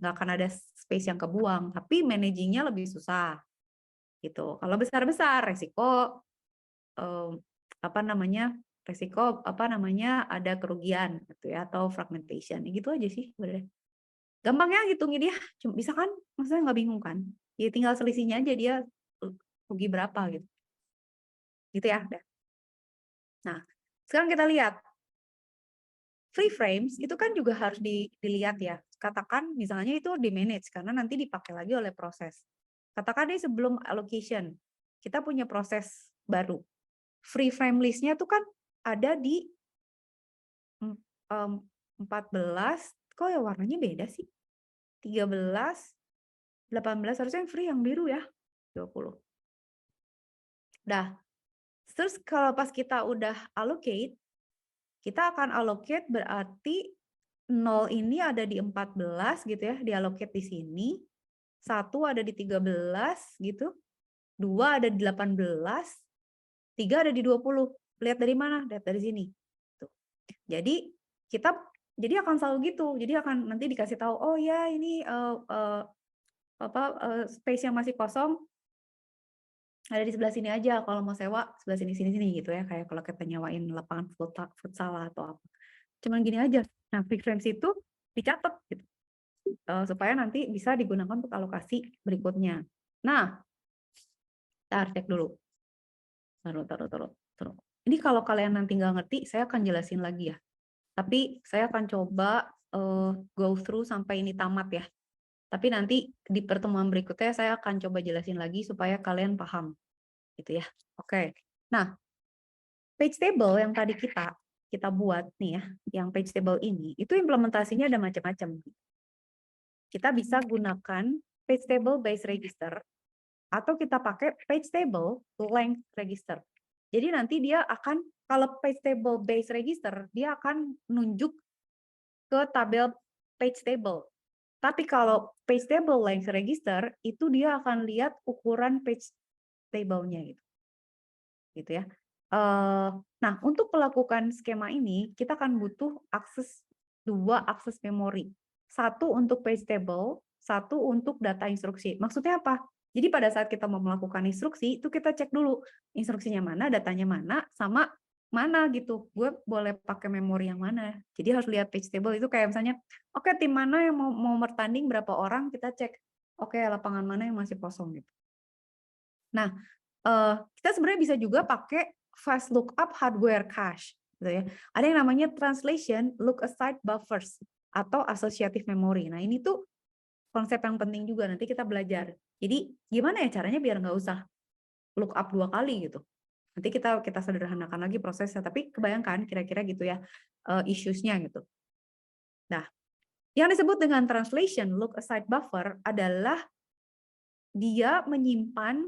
akan ada space yang kebuang, tapi managingnya lebih susah gitu. Kalau besar-besar resiko ada kerugian gitu ya, atau fragmentation gitu aja sih sebenarnya. Gampang ya ngitungin dia, cuma bisa kan, maksudnya nggak bingung kan? Ya tinggal selisihnya aja dia rugi berapa gitu. Gitu ya. Nah, sekarang kita lihat free frames itu kan juga harus dilihat ya. Katakan misalnya itu di manage karena nanti dipakai lagi oleh proses. Katakan ini sebelum allocation kita punya proses baru. Free frame list-nya itu kan ada di 14, kok ya warnanya beda sih? 13, 18, harusnya yang free yang biru ya, 20. Dah, terus kalau pas kita udah allocate, kita akan allocate berarti 0 ini ada di 14 gitu ya, diallocate di sini. 1 ada di 13 gitu. 2 ada di 18, 3 ada di 20. Lihat dari mana? Lihat dari sini. Tuh. Jadi akan selalu gitu. Jadi akan nanti dikasih tahu, oh ya ini space yang masih kosong ada di sebelah sini aja. Kalau mau sewa sebelah sini gitu ya. Kayak kalau kita nyewain lapangan futsal atau apa. Cuman gini aja. Nah, free frames itu dicatat gitu. Supaya nanti bisa digunakan untuk alokasi berikutnya. Nah, kita cek dulu. Taruh. Ini kalau kalian nanti nggak ngerti, saya akan jelasin lagi ya. Tapi saya akan coba go through sampai ini tamat ya. Tapi nanti di pertemuan berikutnya saya akan coba jelasin lagi supaya kalian paham. Gitu ya. Oke. Nah, page table yang tadi kita buat nih ya, yang page table ini, itu implementasinya ada macam-macam. Kita bisa gunakan page table base register atau kita pakai page table length register. Jadi nanti dia akan, kalau page table base register, dia akan nunjuk ke tabel page table. Tapi kalau page table length register, itu dia akan lihat ukuran page table-nya gitu. Gitu ya. Nah, untuk melakukan skema ini, kita akan butuh dua akses memori. Satu untuk page table, satu untuk data instruksi. Maksudnya apa? Jadi pada saat kita mau melakukan instruksi, itu kita cek dulu instruksinya mana, datanya mana, sama mana gitu. Gue boleh pakai memori yang mana. Jadi harus lihat page table itu kayak misalnya, oke, tim mana yang mau bertanding berapa orang, kita cek. Oke, lapangan mana yang masih kosong gitu. Nah, kita sebenarnya bisa juga pakai fast lookup hardware cache gitu ya. Ada yang namanya translation look aside buffers atau associative memory. Nah, ini tuh konsep yang penting juga, nanti kita belajar. Jadi gimana ya caranya biar nggak usah look up 2 kali gitu. Nanti kita sederhanakan lagi prosesnya, tapi kebayangkan kira-kira gitu ya issues-nya gitu. Nah, yang disebut dengan translation look aside buffer adalah dia menyimpan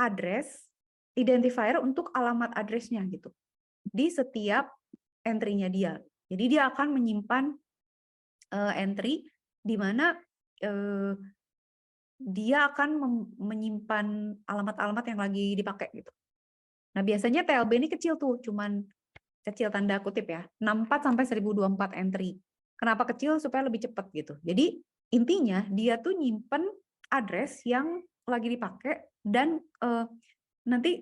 address identifier untuk alamat address-nya gitu di setiap entry-nya dia. Jadi dia akan menyimpan entry di mana dia akan menyimpan alamat-alamat yang lagi dipakai gitu. Nah, biasanya TLB ini kecil tuh, cuman kecil tanda kutip ya, 64 sampai 1024 entry. Kenapa kecil? Supaya lebih cepat gitu. Jadi intinya dia tuh nyimpen address yang lagi dipakai dan nanti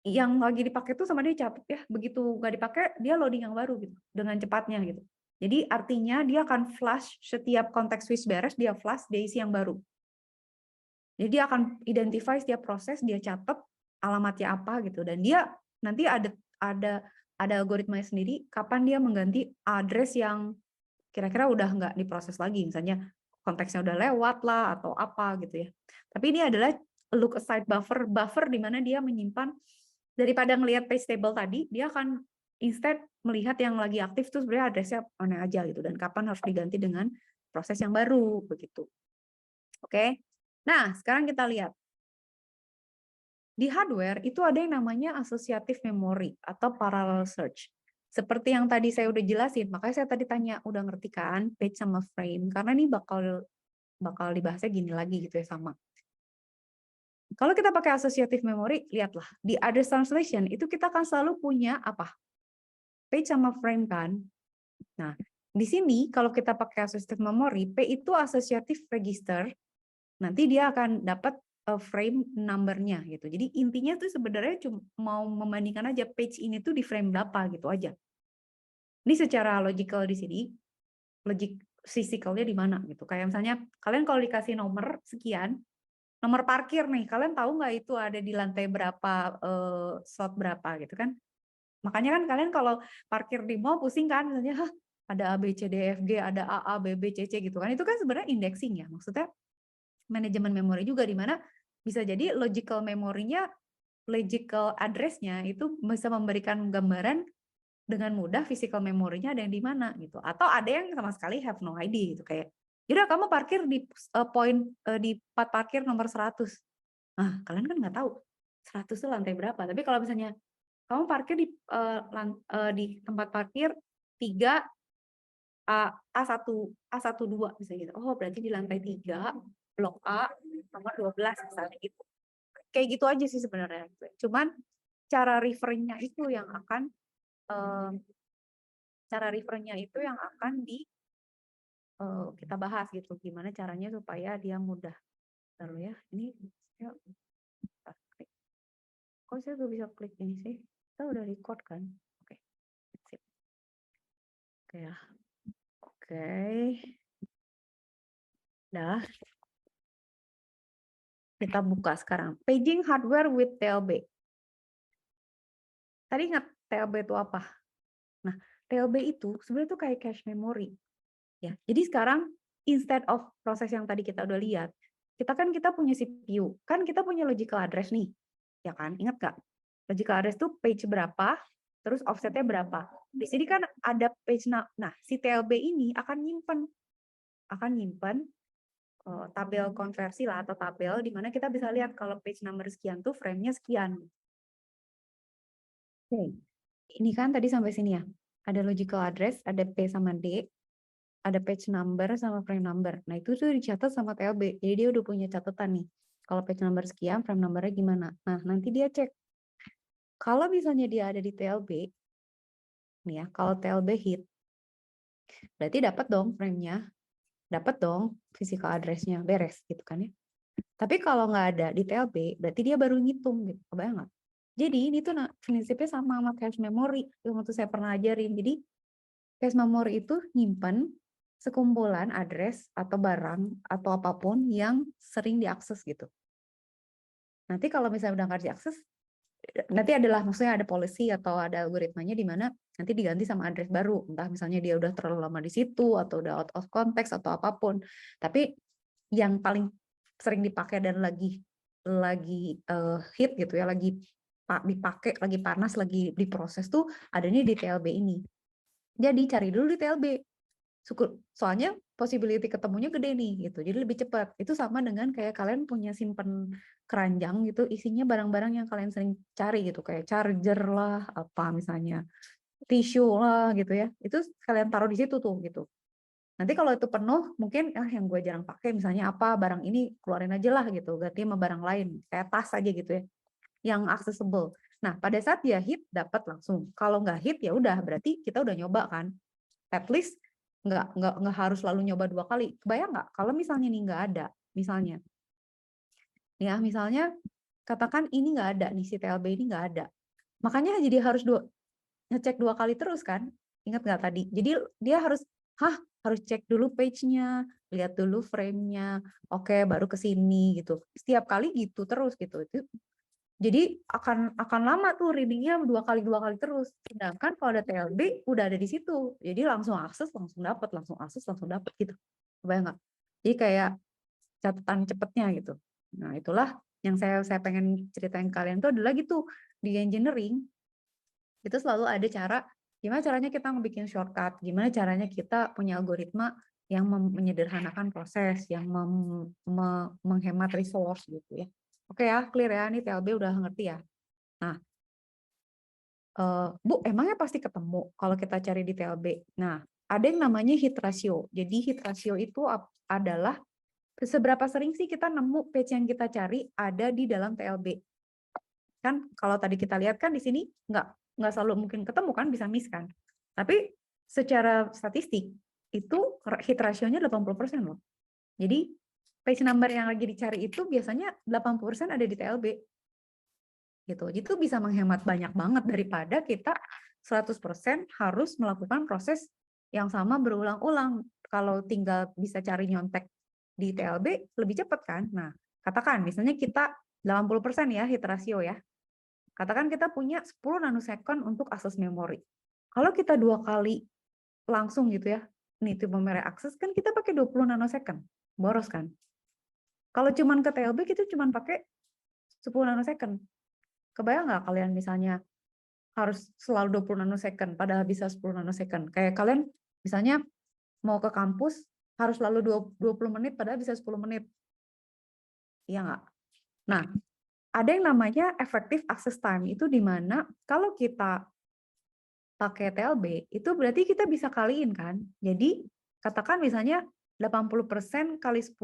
yang lagi dipakai tuh sama dia catat ya. Begitu nggak dipakai, dia loading yang baru gitu dengan cepatnya gitu. Jadi artinya dia akan flash setiap konteks switch beres, dia flash, dia isi yang baru. Jadi dia akan identify setiap proses, dia catat alamatnya apa gitu, dan dia nanti ada algoritmanya sendiri kapan dia mengganti address yang kira-kira udah nggak diproses lagi, misalnya konteksnya udah lewat lah atau apa gitu ya. Tapi ini adalah look aside buffer di mana dia menyimpan, daripada ngelihat page table tadi, dia akan instead melihat yang lagi aktif tuh sebenarnya addressnya mana aja gitu, dan kapan harus diganti dengan proses yang baru begitu. Oke. Nah, sekarang kita lihat. Di hardware itu ada yang namanya associative memory atau parallel search. Seperti yang tadi saya udah jelasin, makanya saya tadi tanya, udah ngerti kan page sama frame? Karena ini bakal dibahasnya gini lagi gitu ya sama. Kalau kita pakai associative memory, lihatlah di address translation itu kita akan selalu punya apa? Page sama frame kan? Nah, di sini kalau kita pakai associative memory, P itu associative register, nanti dia akan dapat frame number-nya gitu. Jadi intinya tuh sebenarnya cuma mau membandingkan aja page ini tuh di frame berapa gitu aja. Ini secara logical di sini, logic physicalnya di mana gitu. Kayak misalnya kalian kalau dikasih nomor sekian, nomor parkir nih, kalian tahu nggak itu ada di lantai berapa, slot berapa gitu kan? Makanya kan kalian kalau parkir di mall pusing kan, misalnya "Hah, ada A B C D F G, ada A B B C C gitu kan. Itu kan sebenarnya indexing ya. Maksudnya manajemen memori juga di mana bisa jadi logical memorinya, logical address-nya itu bisa memberikan gambaran dengan mudah physical memorinya ada yang di mana gitu. Atau ada yang sama sekali have no idea gitu kayak, "Yaudah kamu parkir di di part parkir nomor 100." Nah, kalian kan nggak tahu 100 itu lantai berapa. Tapi kalau misalnya kamu parkir di tempat parkir 3 A12 misalnya gitu. Oh, berarti di lantai 3 blok A nomor 12 misalnya gitu. Kayak gitu aja sih sebenarnya. Cuman cara refernya itu yang akan eh, kita bahas gitu. Gimana caranya supaya dia mudah. Lalu ya, ini saya klik. Kok saya gak bisa klik ini sih? Kita udah record kan? Oke. Sip. Oke ya. Oke. Dah. Kita buka sekarang. Paging hardware with TLB. Tadi ingat TLB itu apa? Nah, TLB itu sebenarnya itu kayak cache memory. Ya, jadi sekarang instead of proses yang tadi kita udah lihat, kita punya CPU, kan kita punya logical address nih, ya kan? Ingat nggak? Logical address tuh page berapa, terus offsetnya berapa. Di sini kan ada page, nah si TLB ini akan nyimpen tabel konversi lah atau tabel di mana kita bisa lihat kalau page number sekian tuh frame-nya sekian. Oke. Ini kan tadi sampai sini ya. Ada logical address, ada P sama D, ada page number sama frame number. Nah, itu tuh dicatat sama TLB. Jadi dia udah punya catatan nih. Kalau page number sekian, frame numbernya gimana. Nah, nanti dia cek. Kalau misalnya dia ada di TLB, nih ya, kalau TLB hit, berarti dapat dong frame-nya, dapat dong physical address-nya, beres gitu kan ya. Tapi kalau nggak ada di TLB, berarti dia baru ngitung gitu. Kebayang nggak? Jadi ini tuh prinsipnya sama cache memory yang waktu saya pernah ajarin. Jadi cache memory itu nyimpan sekumpulan address atau barang atau apapun yang sering diakses gitu. Nanti kalau misalnya udah nggak diakses, nanti maksudnya ada policy atau ada algoritmanya di mana nanti diganti sama address baru. Entah misalnya dia udah terlalu lama di situ atau udah out of context atau apapun. Tapi yang paling sering dipakai dan lagi hit gitu ya, lagi dipakai, lagi panas, lagi diproses tuh adanya di TLB ini. Jadi cari dulu di TLB. Soalnya possibility ketemunya gede nih gitu. Jadi lebih cepat. Itu sama dengan kayak kalian punya simpen keranjang gitu, isinya barang-barang yang kalian sering cari gitu, kayak charger lah, apa misalnya tisu lah gitu ya. Itu kalian taruh di situ tuh gitu. Nanti kalau itu penuh, mungkin yang gue jarang pakai misalnya apa, barang ini keluarin aja lah gitu, ganti sama barang lain, kayak tas aja gitu ya, yang accessible. Nah, pada saat dia hit, dapat langsung. Kalau nggak hit, ya udah, berarti kita udah nyoba kan. At least nggak harus selalu nyoba 2 kali. Kebayang nggak kalau misalnya nih nggak ada, misalnya. Ya, misalnya katakan ini nggak ada nih, si TLB ini nggak ada. Makanya jadi harus ngecek 2 kali terus kan. Ingat nggak tadi? Jadi dia harus cek dulu page-nya, lihat dulu frame-nya, oke baru ke sini gitu. Setiap kali gitu terus gitu. Jadi akan lama tuh reading-nya 2 kali terus. Sedangkan kalau ada TLB udah ada di situ. Jadi langsung akses, langsung dapat, langsung akses, langsung dapat gitu. Kebayang nggak? Jadi kayak catatan cepetnya gitu. Nah, itulah yang saya pengen ceritain ke kalian tuh adalah gitu di engineering itu selalu ada cara gimana caranya kita ngebikin shortcut, gimana caranya kita punya algoritma yang menyederhanakan proses, yang menghemat resource gitu ya. Oke ya, clear ya, ini TLB udah ngerti ya. Nah, Bu, emangnya pasti ketemu kalau kita cari di TLB. Nah, ada yang namanya hit ratio. Jadi hit ratio itu adalah seberapa sering sih kita nemu page yang kita cari ada di dalam TLB. Kan kalau tadi kita lihat kan di sini nggak selalu mungkin ketemu kan, bisa miss kan. Tapi secara statistik itu hit ratio-nya 80% loh. Jadi page number yang lagi dicari itu biasanya 80% ada di TLB. Gitu. Itu bisa menghemat banyak banget daripada kita 100% harus melakukan proses yang sama berulang-ulang. Kalau tinggal bisa cari nyontek di TLB lebih cepat kan. Nah, katakan misalnya kita 80% ya hit ratio ya. Katakan kita punya 10 nanosecond untuk akses memori. Kalau kita 2 kali langsung gitu ya, nih tipe memory akses kan kita pakai 20 nanosecond. Boros kan? Kalau cuman ke TLB kita cuman pakai 10 nanosecond. Kebayang nggak kalian misalnya harus selalu 20 nanosecond padahal bisa 10 nanosecond. Kayak kalian misalnya mau ke kampus harus selalu 20 menit padahal bisa 10 menit. Iya nggak? Nah, ada yang namanya effective access time, itu di mana kalau kita pakai TLB, itu berarti kita bisa kaliin kan. Jadi katakan misalnya 80% kali 10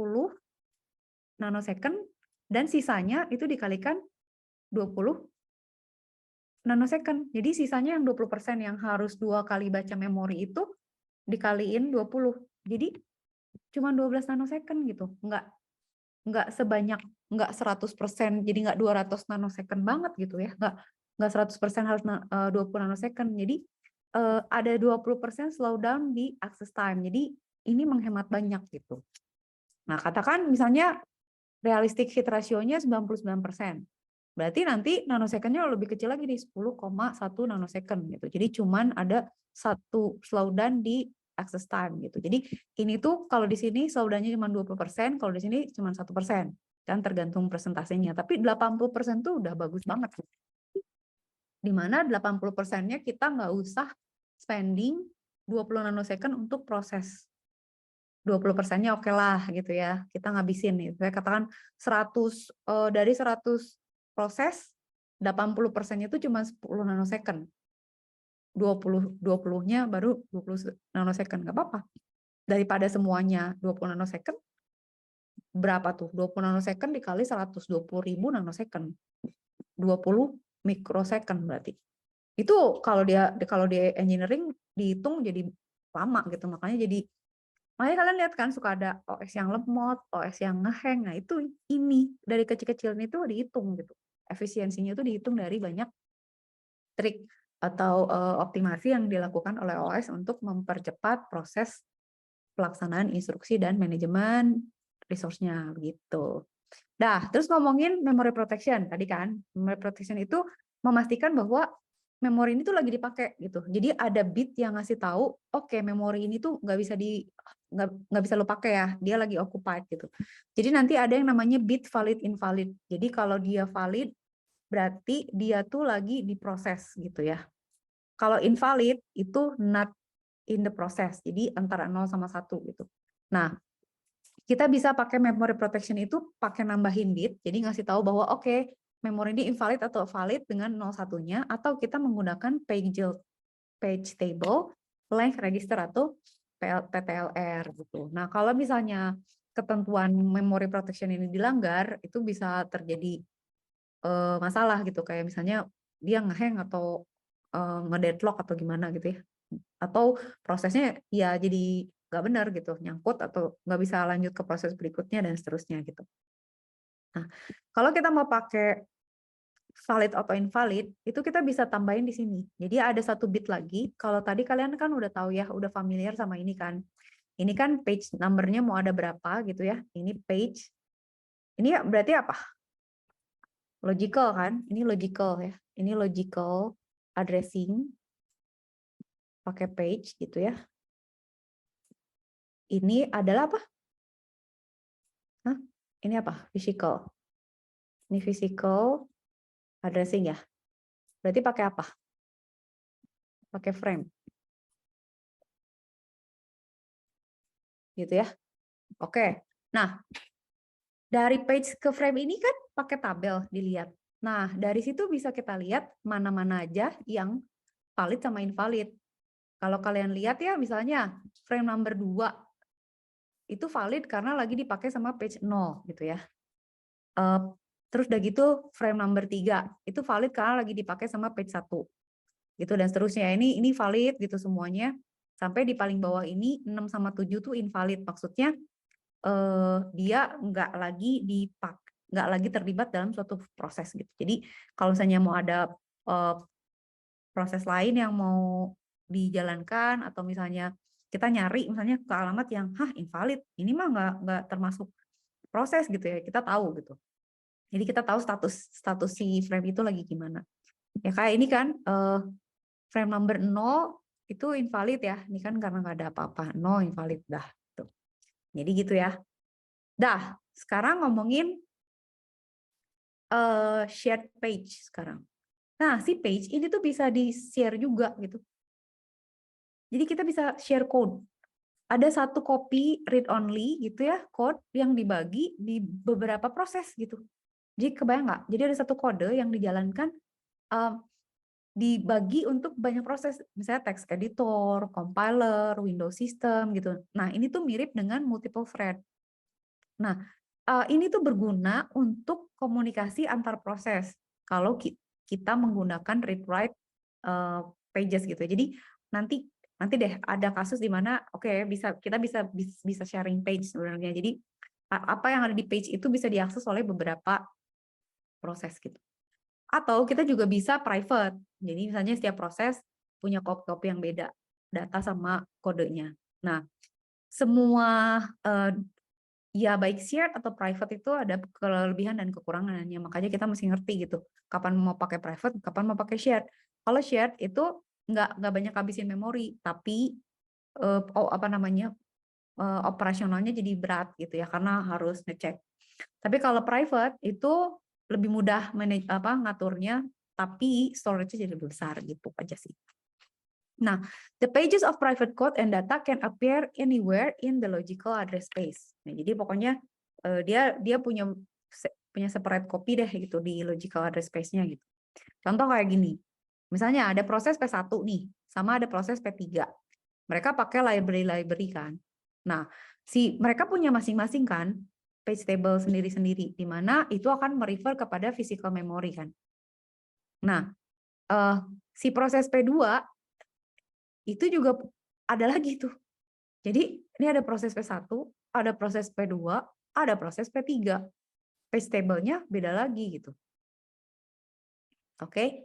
nanosecond, dan sisanya itu dikalikan 20 nanosecond. Jadi sisanya yang 20% yang harus 2 kali baca memori itu dikaliin 20. Jadi cuma 12 nanosecond gitu. Nggak sebanyak, nggak 100%, jadi nggak 200 nanosecond banget gitu ya. Nggak 100% harus 20 nanosecond. Jadi ada 20% slowdown di access time. Jadi ini menghemat banyak gitu. Nah, katakan misalnya realistic hit ratio-nya 99%. Berarti nanti nanosecond-nya lebih kecil lagi di 10,1 nanosecond gitu. Jadi cuman ada satu slowdown di access time gitu. Jadi ini tuh kalau di sini slowdown-nya cuma 20%, kalau di sini cuma 1%. Kan tergantung persentasenya. Tapi 80% tuh udah bagus banget. Di mana 80%-nya kita nggak usah spending 20 nanosecond untuk proses. 20%-nya oke lah gitu ya. Kita ngabisin nih. Saya katakan 100 dari 100 proses 80%-nya itu cuma 10 nanosecond. 20-nya baru 20 nanosecond, nggak apa-apa. Daripada semuanya 20 nanosecond, berapa tuh? 20 nanosecond dikali 120.000 nanosecond. 20 mikrosecond berarti. Itu kalau di engineering dihitung jadi lama gitu. Makanya kalian lihat kan suka ada OS yang lemot, OS yang ngehang. Nah, itu ini dari kecil-kecil itu dihitung gitu. Efisiensinya itu dihitung dari banyak trik atau optimasi yang dilakukan oleh OS untuk mempercepat proses pelaksanaan instruksi dan manajemen resource-nya begitu. Nah, terus ngomongin memory protection tadi kan. Memory protection itu memastikan bahwa memori ini tuh lagi dipakai gitu. Jadi ada bit yang ngasih tahu, oke, memori ini tuh nggak bisa lo pakai ya, dia lagi occupied gitu. Jadi nanti ada yang namanya bit valid invalid. Jadi kalau dia valid berarti dia tuh lagi diproses gitu ya. Kalau invalid itu not in the process. Jadi antara 0 sama 1 gitu. Nah, kita bisa pakai memory protection itu pakai nambahin bit. Jadi ngasih tahu bahwa oke, memori ini invalid atau valid dengan 01-nya, atau kita menggunakan page table, length register atau PTLR gitu. Nah, kalau misalnya ketentuan memory protection ini dilanggar, itu bisa terjadi masalah gitu, kayak misalnya dia ngehang atau ngedeadlock atau gimana gitu ya, atau prosesnya ya jadi nggak benar gitu, nyangkut atau nggak bisa lanjut ke proses berikutnya dan seterusnya gitu. Nah, kalau kita mau pakai valid atau invalid, itu kita bisa tambahin di sini. Jadi ada 1 bit lagi. Kalau tadi kalian kan udah tahu ya, udah familiar sama ini kan. Ini kan page number-nya mau ada berapa gitu ya. Ini page. Ini berarti apa? Logical kan? Ini logical ya. Ini logical addressing pakai page gitu ya. Ini adalah apa? Hah? Ini apa? Physical. Ini physical addressing ya. Berarti pakai apa? Pakai frame. Gitu ya. Oke. Nah, dari page ke frame ini kan pakai tabel dilihat. Nah, dari situ bisa kita lihat mana-mana aja yang valid sama invalid. Kalau kalian lihat ya, misalnya frame number 2 itu valid karena lagi dipakai sama page 0 gitu ya. Terus udah gitu frame number 3 itu valid karena lagi dipakai sama page 1. Gitu dan seterusnya. Ini valid gitu semuanya. Sampai di paling bawah ini 6 sama 7 tuh invalid. Maksudnya dia nggak lagi terlibat dalam suatu proses gitu. Jadi kalau misalnya mau ada proses lain yang mau dijalankan atau misalnya kita nyari misalnya ke alamat yang invalid, ini mah nggak termasuk proses gitu ya, kita tahu gitu. Jadi kita tahu status si frame itu lagi gimana. Ya kayak ini kan frame number 0 itu invalid ya. Ini kan karena nggak ada apa-apa, 0 invalid dah. Tuh. Jadi gitu ya. Dah, sekarang ngomongin shared page sekarang. Nah, si page ini tuh bisa di-share juga gitu. Jadi kita bisa share code. Ada 1 copy read only gitu ya, code yang dibagi di beberapa proses gitu. Jadi kebayang nggak? Jadi ada 1 kode yang dijalankan dibagi untuk banyak proses, misalnya text editor, compiler, Windows system gitu. Nah, ini tuh mirip dengan multiple thread. Nah, ini tuh berguna untuk komunikasi antar proses kalau kita menggunakan read write pages gitu. Jadi nanti deh ada kasus di mana kita bisa sharing page sebenarnya. Jadi apa yang ada di page itu bisa diakses oleh beberapa proses gitu. Atau kita juga bisa private. Jadi misalnya setiap proses punya copy yang beda data sama kodenya. Nah, semua ya baik shared atau private itu ada kelebihan dan kekurangannya. Makanya kita mesti ngerti gitu. Kapan mau pakai private, kapan mau pakai shared. Kalau shared itu nggak banyak habisin memori, tapi operasionalnya jadi berat gitu ya karena harus ngecek. Tapi kalau private itu lebih mudah ngaturnya, tapi storage-nya jadi lebih besar gitu aja sih. Nah, the pages of private code and data can appear anywhere in the logical address space. Nah, jadi pokoknya dia punya separate copy deh gitu di logical address space-nya gitu. Contoh kayak gini. Misalnya ada proses P1 nih, sama ada proses P3. Mereka pakai library kan. Nah, mereka punya masing-masing kan page table sendiri-sendiri, di mana itu akan merefer kepada physical memory kan. Nah, si proses P2 itu juga ada lagi tuh. Jadi ini ada proses P1, ada proses P2, ada proses P3. Page table-nya beda lagi gitu. Oke.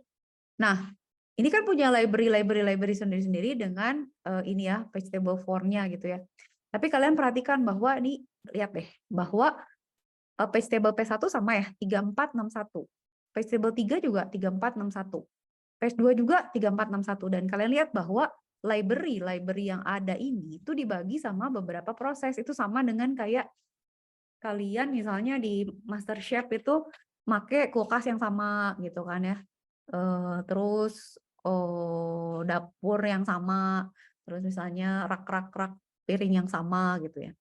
Nah, ini kan punya library sendiri-sendiri dengan ini ya, page table form-nya gitu ya. Tapi kalian perhatikan bahwa ini, lihat deh, bahwa page table P1 sama ya, 3461. Page table 3 juga 3461. Page 2 juga 3461. Dan kalian lihat bahwa library yang ada ini itu dibagi sama beberapa proses. Itu sama dengan kayak kalian misalnya di MasterChef itu make kulkas yang sama gitu kan ya. Terus dapur yang sama, terus misalnya rak piring yang sama gitu ya.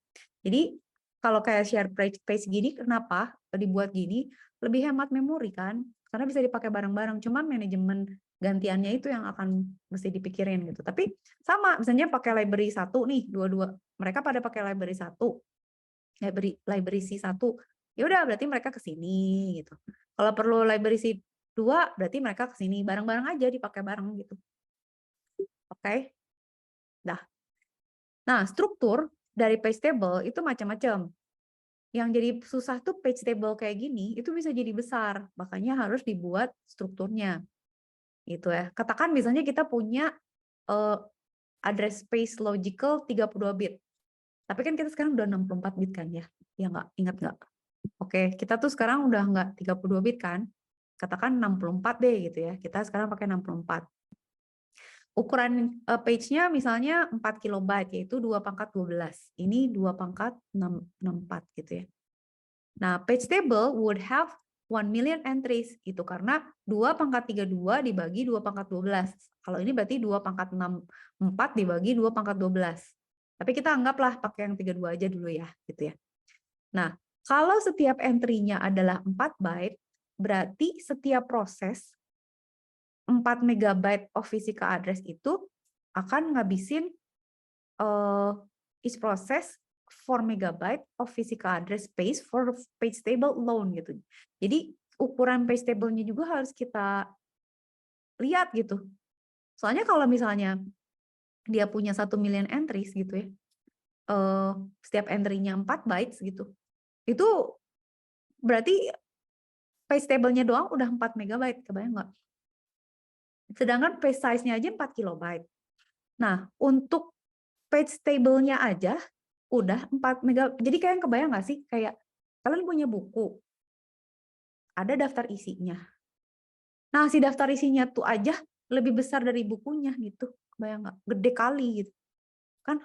Jadi kalau kayak share page gini, kenapa dibuat gini? Lebih hemat memori kan, karena bisa dipakai bareng-bareng. Cuman manajemen gantiannya itu yang akan mesti dipikirin gitu. Tapi sama, misalnya pakai library 1 nih, dua-dua mereka pada pakai library 1, library C1. Ya udah berarti mereka ke sini gitu. Kalau perlu library C2 berarti mereka ke sini, bareng-bareng aja dipakai bareng gitu. Oke. Nah, struktur dari page table itu macam-macam. Yang jadi susah tuh page table kayak gini, itu bisa jadi besar. Makanya harus dibuat strukturnya. Gitu ya. Katakan misalnya kita punya address space logical 32 bit. Tapi kan kita sekarang udah 64 bit kan ya? Ya nggak? Ingat nggak? Oke, kita tuh sekarang udah nggak 32 bit kan? Katakan 64 deh gitu ya. Kita sekarang pakai 64. Ukuran page-nya misalnya 4 kilobyte, yaitu 2/12. Ini 2/64 gitu ya. Nah, page table would have 1 million entries. Itu karena 2/32 dibagi 2/12. Kalau ini berarti 2/64 dibagi 2/12. Tapi kita anggaplah pakai yang 32 aja dulu ya, gitu ya. Nah, kalau setiap entry-nya adalah 4 byte, berarti setiap proses 4 megabyte of physical address itu akan ngabisin each process 4 megabyte of physical address space for page table alone gitu. Jadi ukuran page table-nya juga harus kita lihat gitu. Soalnya kalau misalnya dia punya 1 million entries gitu ya, setiap entry-nya 4 bytes gitu, itu berarti page table-nya doang udah 4 megabyte, kebayang nggak? Sedangkan page size-nya aja 4 kilobyte. Nah, untuk page table-nya aja udah 4 mega. Jadi kalian kebayang nggak sih? Kayak kalian punya buku, ada daftar isinya. Nah, si daftar isinya tuh aja lebih besar dari bukunya gitu. Kebayang nggak? Gede kali gitu. Kan,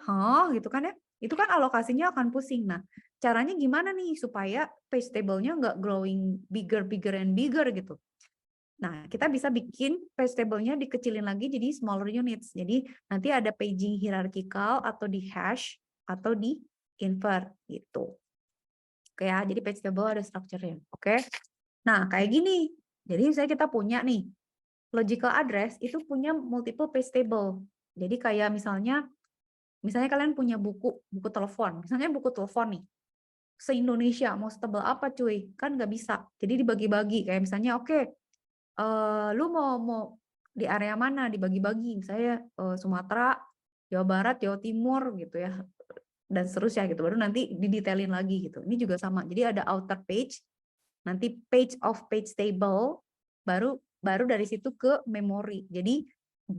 gitu kan ya? Itu kan alokasinya akan pusing. Nah, caranya gimana nih supaya page table-nya nggak growing bigger, bigger, and bigger gitu. Nah, kita bisa bikin page table-nya dikecilin lagi jadi smaller units. Jadi nanti ada paging hierarchical atau di hash atau di invert gitu. Oke ya, jadi page table ada structure-nya. Oke. Nah, kayak gini. Jadi misalnya kita punya nih logical address itu punya multiple page table. Jadi kayak misalnya kalian punya buku telepon. Misalnya buku telepon nih. Se-Indonesia mau setebal apa cuy? Kan nggak bisa. Jadi dibagi-bagi kayak misalnya oke, lu mau di area mana dibagi-bagi, misalnya Sumatera, Jawa Barat, Jawa Timur gitu ya, dan seterusnya gitu. Baru nanti didetailin lagi gitu. Ini juga sama. Jadi ada outer page, nanti page of page table, baru dari situ ke memori. Jadi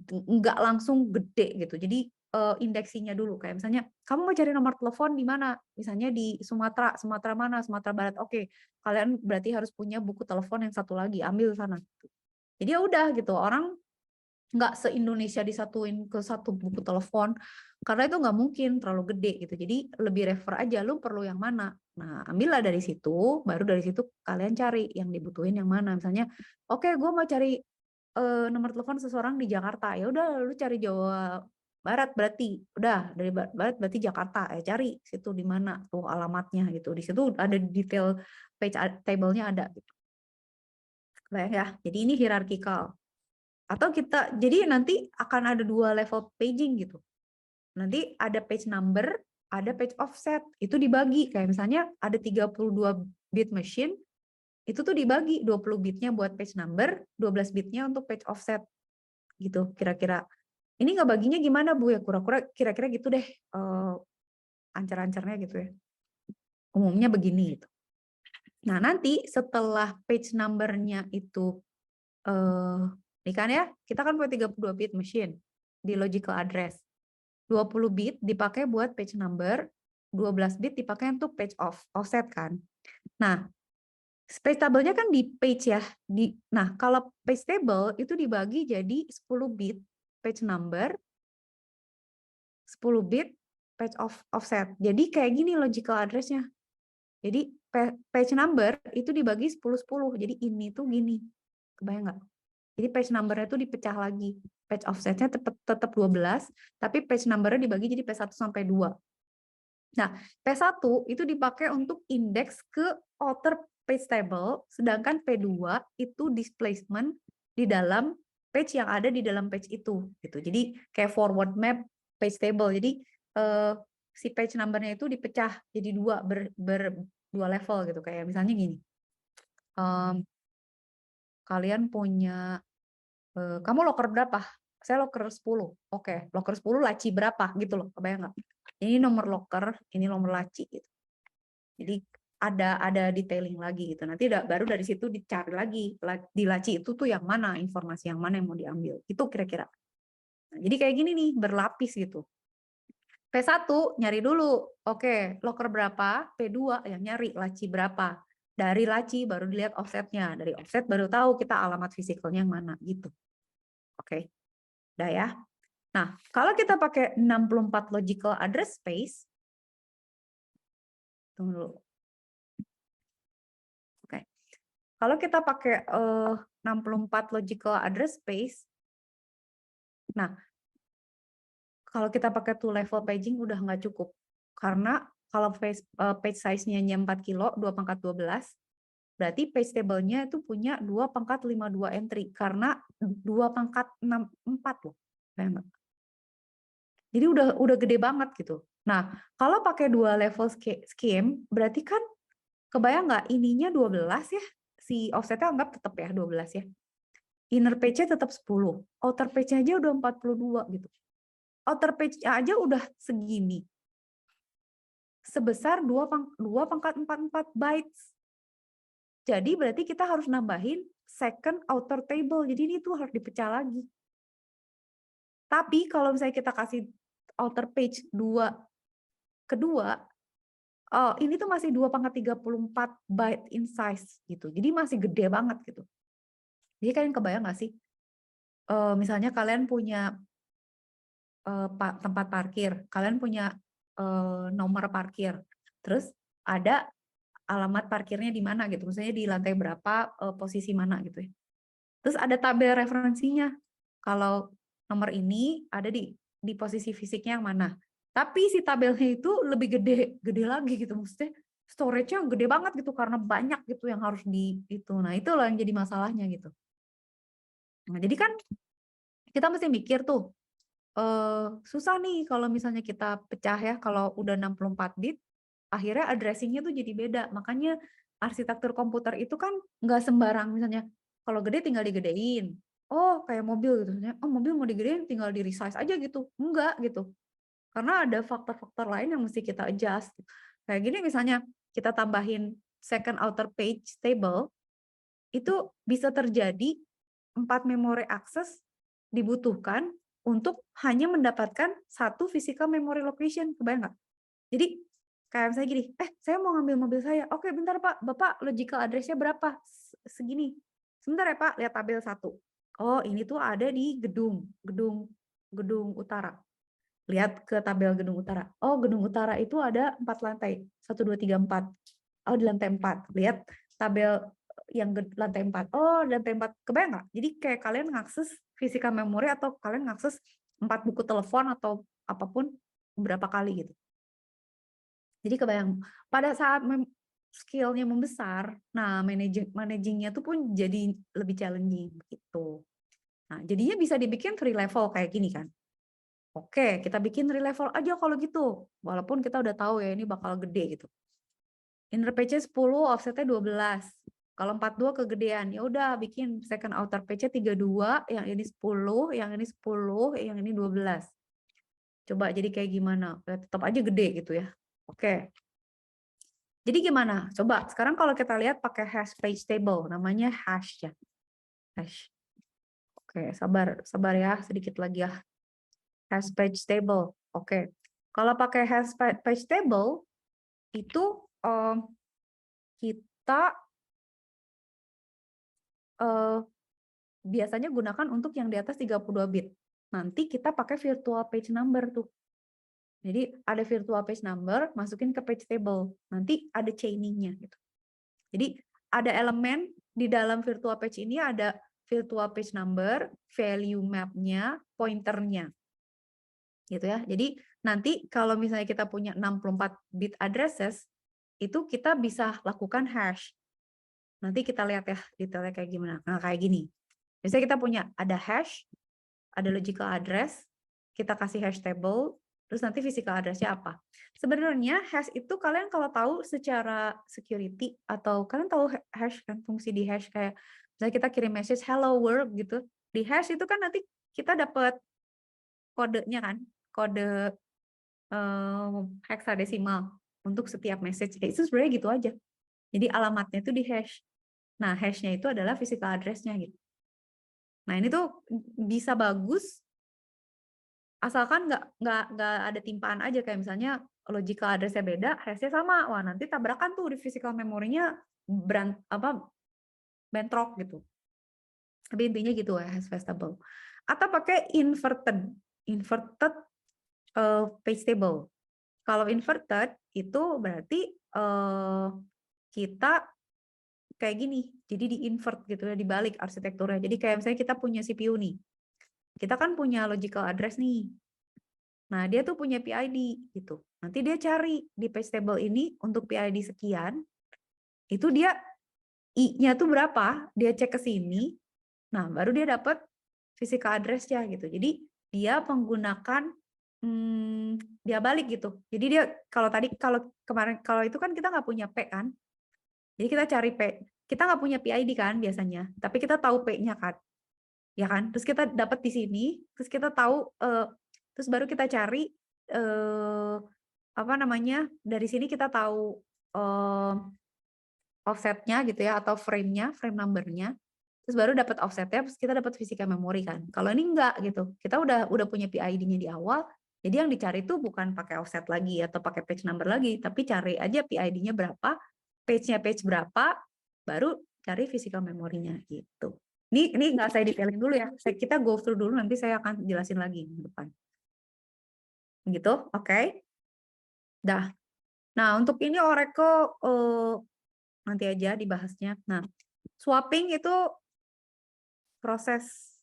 nggak langsung gede gitu. Jadi indeksinya dulu kayak misalnya kamu mau cari nomor telepon di mana, misalnya di Sumatera mana, Sumatera Barat. Oke, kalian berarti harus punya buku telepon yang satu lagi, ambil sana. Jadi ya udah gitu, orang nggak se-Indonesia disatuin ke satu buku telepon karena itu nggak mungkin, terlalu gede gitu. Jadi lebih refer aja lu perlu yang mana. Nah, ambillah dari situ, baru dari situ kalian cari yang dibutuhin yang mana. Misalnya, oke, gue mau cari nomor telepon seseorang di Jakarta. Ya udah lu cari Jawa Barat berarti. Udah, dari Barat berarti Jakarta. Cari situ di mana tuh alamatnya gitu. Di situ ada detail page table-nya ada gitu. Bayang ya. Jadi ini hierarchical. Atau jadi nanti akan ada 2 level paging gitu. Nanti ada page number, ada page offset. Itu dibagi. Kayak misalnya ada 32 bit machine, itu tuh dibagi 20 bitnya buat page number, 12 bitnya untuk page offset. Gitu kira-kira. Ini nggak baginya gimana Bu ya? Kira-kira gitu deh. Ancar-ancarnya gitu ya. Umumnya begini gitu. Nah, nanti setelah page number-nya itu ini kan ya, kita kan punya 32 bit machine di logical address. 20 bit dipakai buat page number, 12 bit dipakai untuk page offset kan. Nah, page table-nya kan di page ya. Nah, kalau page table itu dibagi jadi 10 bit page number, 10 bit page offset. Jadi kayak gini logical address-nya. Jadi page number itu dibagi 10-10. Jadi ini tuh gini. Kebayang nggak? Jadi page number-nya itu dipecah lagi. Page offset-nya tetap 12, tapi page number-nya dibagi jadi P1 sampai 2. Nah, P1 itu dipakai untuk indeks ke outer page table, sedangkan P2 itu displacement di dalam page yang ada di dalam page itu gitu. Jadi kayak forward map page table. Jadi si page number-nya itu dipecah jadi dua level gitu. Kayak misalnya gini. Kalian punya kamu loker berapa? Saya loker 10. Oke, loker 10 laci berapa gitu loh. Kebayang nggak? Ini nomor loker, ini nomor laci gitu. Jadi ada detailing lagi gitu. Nanti baru dari situ dicari lagi di laci itu tuh yang mana, informasi yang mana yang mau diambil. Itu kira-kira. Nah, jadi kayak gini nih, berlapis gitu. P1 nyari dulu. Oke, loker berapa? P2 yang nyari laci berapa. Dari laci baru dilihat offsetnya. Dari offset baru tahu kita alamat fisikalnya yang mana gitu. Oke. Udah ya. Nah, kalau kita pakai 64 logical address space, tunggu dulu. Oke. Kalau kita pakai 64 logical address space, nah, kalau kita pakai two level paging udah nggak cukup. Karena kalau page size-nya 4 kilo, 2 pangkat 12, berarti page table-nya itu punya 2 pangkat 52 entry. Karena 2 pangkat 64 loh. Jadi udah gede banget gitu. Nah, kalau pakai 2 level scheme, berarti kan kebayang nggak ininya 12 ya? Si offsetnya anggap tetap ya 12 ya. Inner page-nya tetap 10. Outer page-nya aja udah 42 gitu. Outer page aja udah segini. Sebesar 2 pangkat 44 bytes. Jadi berarti kita harus nambahin second outer table. Jadi ini tuh harus dipecah lagi. Tapi kalau misalnya kita kasih outer page 2 kedua, ini tuh masih 2 pangkat 34 byte in size gitu. Jadi masih gede banget gitu. Jadi kalian kebayang nggak sih? Misalnya kalian punya tempat parkir, kalian punya nomor parkir, terus ada alamat parkirnya di mana gitu, misalnya di lantai berapa, posisi mana gitu ya. Terus ada tabel referensinya, kalau nomor ini ada di posisi fisiknya yang mana. Tapi si tabelnya itu lebih gede lagi gitu, maksudnya storage-nya gede banget gitu karena banyak gitu yang harus itu. Nah, itulah yang jadi masalahnya gitu. Nah, jadi kan kita mesti mikir tuh, susah nih kalau misalnya kita pecah ya, kalau udah 64 bit, akhirnya addressing-nya tuh jadi beda. Makanya arsitektur komputer itu kan nggak sembarang, misalnya kalau gede tinggal digedein. Oh, kayak mobil gitu. Oh, mobil mau digedein tinggal di resize aja gitu. Enggak gitu. Karena ada faktor-faktor lain yang mesti kita adjust. Kayak gini misalnya kita tambahin second outer page table, itu bisa terjadi 4 memory access dibutuhkan untuk hanya mendapatkan satu physical memory location. Kebayang nggak? Jadi kayak misalnya gini, saya mau ngambil mobil saya. Oke, bentar Pak, Bapak logical address-nya berapa? Segini. Sebentar ya Pak, lihat tabel 1. Oh, ini tuh ada di gedung utara. Lihat ke tabel gedung utara. Oh, gedung utara itu ada 4 lantai. 1, 2, 3, 4. Oh, di lantai 4. Lihat tabel yang lantai 4. Oh, lantai 4. Kebayang nggak? Jadi kayak kalian ngakses physical memory atau kalian ngakses 4 buku telepon atau apapun berapa kali gitu. Jadi kebayang, pada saat skill-nya membesar, nah managing-nya tuh pun jadi lebih challenging gitu. Nah, jadinya bisa dibikin 3 level kayak gini kan. Oke, kita bikin 3 level aja kalau gitu. Walaupun kita udah tahu ya ini bakal gede gitu. Inner page-nya 10, offset-nya 12. Kalau 42 kegedean, ya udah bikin second outer page-nya 32, yang ini 10, yang ini 10, yang ini 12. Coba jadi kayak gimana? Tetap aja gede gitu ya. Oke. Jadi gimana? Coba sekarang kalau kita lihat pakai hash page table, namanya hash ya. Hash. Oke, sabar ya, sedikit lagi ya. Hash page table. Oke. Kalau pakai hash page table itu kita biasanya gunakan untuk yang di atas 32 bit. Nanti kita pakai virtual page number tuh. Jadi ada virtual page number, masukin ke page table. Nanti ada chaining-nya gitu. Jadi ada elemen di dalam virtual page ini, ada virtual page number, value map-nya, pointer-nya. Gitu ya. Jadi nanti kalau misalnya kita punya 64 bit addresses, itu kita bisa lakukan hash. Nanti kita lihat ya detailnya kayak gimana. Nah, kayak gini. Biasanya kita punya ada hash, ada logical address, kita kasih hash table, terus nanti physical address-nya apa. Sebenarnya hash itu kalian kalau tahu secara security, atau kalian tahu hash kan, fungsi di hash kayak misalnya kita kirim message hello world gitu, di hash itu kan nanti kita dapat kodenya kan, kode heksadesimal untuk setiap message. Itu sebenarnya gitu aja. Jadi alamatnya itu di hash. Nah, hash-nya itu adalah physical address-nya gitu. Nah, ini tuh bisa bagus asalkan nggak ada timpaan aja, kayak misalnya logical address-nya beda, hash-nya sama. Wah, nanti tabrakan tuh di physical memorinya bentrok gitu. Tapi intinya gitu ya, hash table. Atau pakai inverted page table. Kalau inverted itu berarti kita kayak gini, jadi di invert gitu ya, dibalik arsitekturnya. Jadi kayak misalnya kita punya CPU nih, kita kan punya logical address nih. Nah, dia tuh punya PID gitu. Nanti dia cari di page table ini untuk PID sekian, itu dia I-nya tuh berapa, dia cek ke sini, nah baru dia dapat physical address-nya gitu. Jadi dia menggunakan dia balik gitu. Jadi dia kalau kemarin itu kan kita nggak punya P kan, jadi kita cari P. Kita nggak punya PID kan biasanya, tapi kita tahu P-nya kan, ya kan? Terus kita dapat di sini, terus kita tahu, terus baru kita cari apa namanya, dari sini kita tahu offsetnya gitu ya, atau frame numbernya. Terus baru dapat offsetnya, terus kita dapat physical memory kan. Kalau ini enggak gitu, kita udah punya PID-nya di awal. Jadi yang dicari itu bukan pakai offset lagi atau pakai page number lagi, tapi cari aja PID-nya berapa, page-nya page berapa, baru cari physical memorinya gitu. Ini nggak saya detailin dulu ya. Kita go through dulu, nanti saya akan jelasin lagi di depan. Gitu, oke? Dah. Nah, untuk ini Oracle nanti aja dibahasnya. Nah, swapping itu proses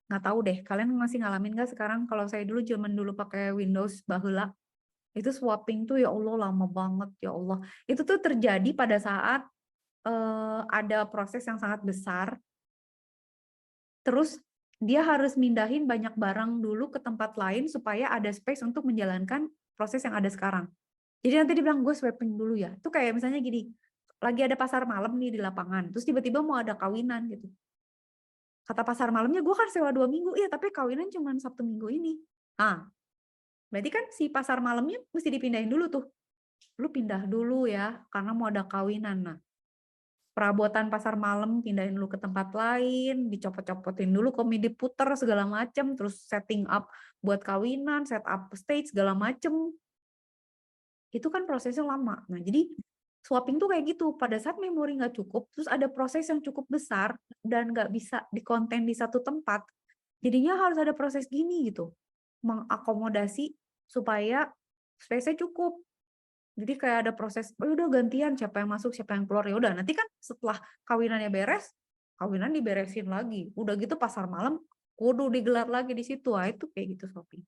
nggak tahu deh, kalian masih ngalamin nggak sekarang? Kalau saya zaman dulu pakai Windows bahula, itu swapping tuh ya Allah lama banget, ya Allah. Itu tuh terjadi pada saat ada proses yang sangat besar, terus dia harus mindahin banyak barang dulu ke tempat lain supaya ada space untuk menjalankan proses yang ada sekarang. Jadi nanti dibilang gue swapping dulu ya. Itu kayak misalnya gini, lagi ada pasar malam nih di lapangan, terus tiba-tiba mau ada kawinan gitu. Kata pasar malamnya, gue kan sewa 2 minggu, iya tapi kawinan cuma Sabtu Minggu ini. Berarti kan si pasar malamnya mesti dipindahin dulu tuh. Lu pindah dulu ya, karena mau ada kawinan. Nah, perabotan pasar malam pindahin dulu ke tempat lain, dicopot-copotin dulu, komedi diputer segala macem, terus setting up buat kawinan, set up stage segala macem. Itu kan prosesnya lama. Nah, jadi swapping tuh kayak gitu. Pada saat memori nggak cukup, terus ada proses yang cukup besar dan nggak bisa dikonten di satu tempat, jadinya harus ada proses gini gitu, mengakomodasi supaya space-nya cukup. Jadi kayak ada proses, oh udah gantian siapa yang masuk, siapa yang keluar, ya udah nanti kan setelah kawinannya beres, kawinan diberesin lagi. Udah gitu pasar malam kudu digelar lagi di situ. Itu kayak gitu swapping.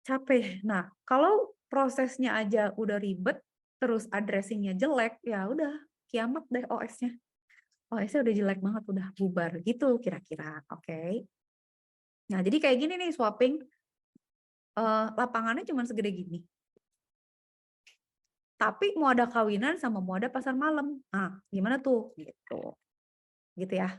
Capek. Nah, kalau prosesnya aja udah ribet, terus addressing-nya jelek, ya udah kiamat deh OS-nya. OS-nya udah jelek banget, udah bubar gitu kira-kira. Oke. Nah, jadi kayak gini nih swapping. Lapangannya cuma segede gini. Tapi mau ada kawinan sama mau ada pasar malam. Nah, gimana tuh? Gitu ya.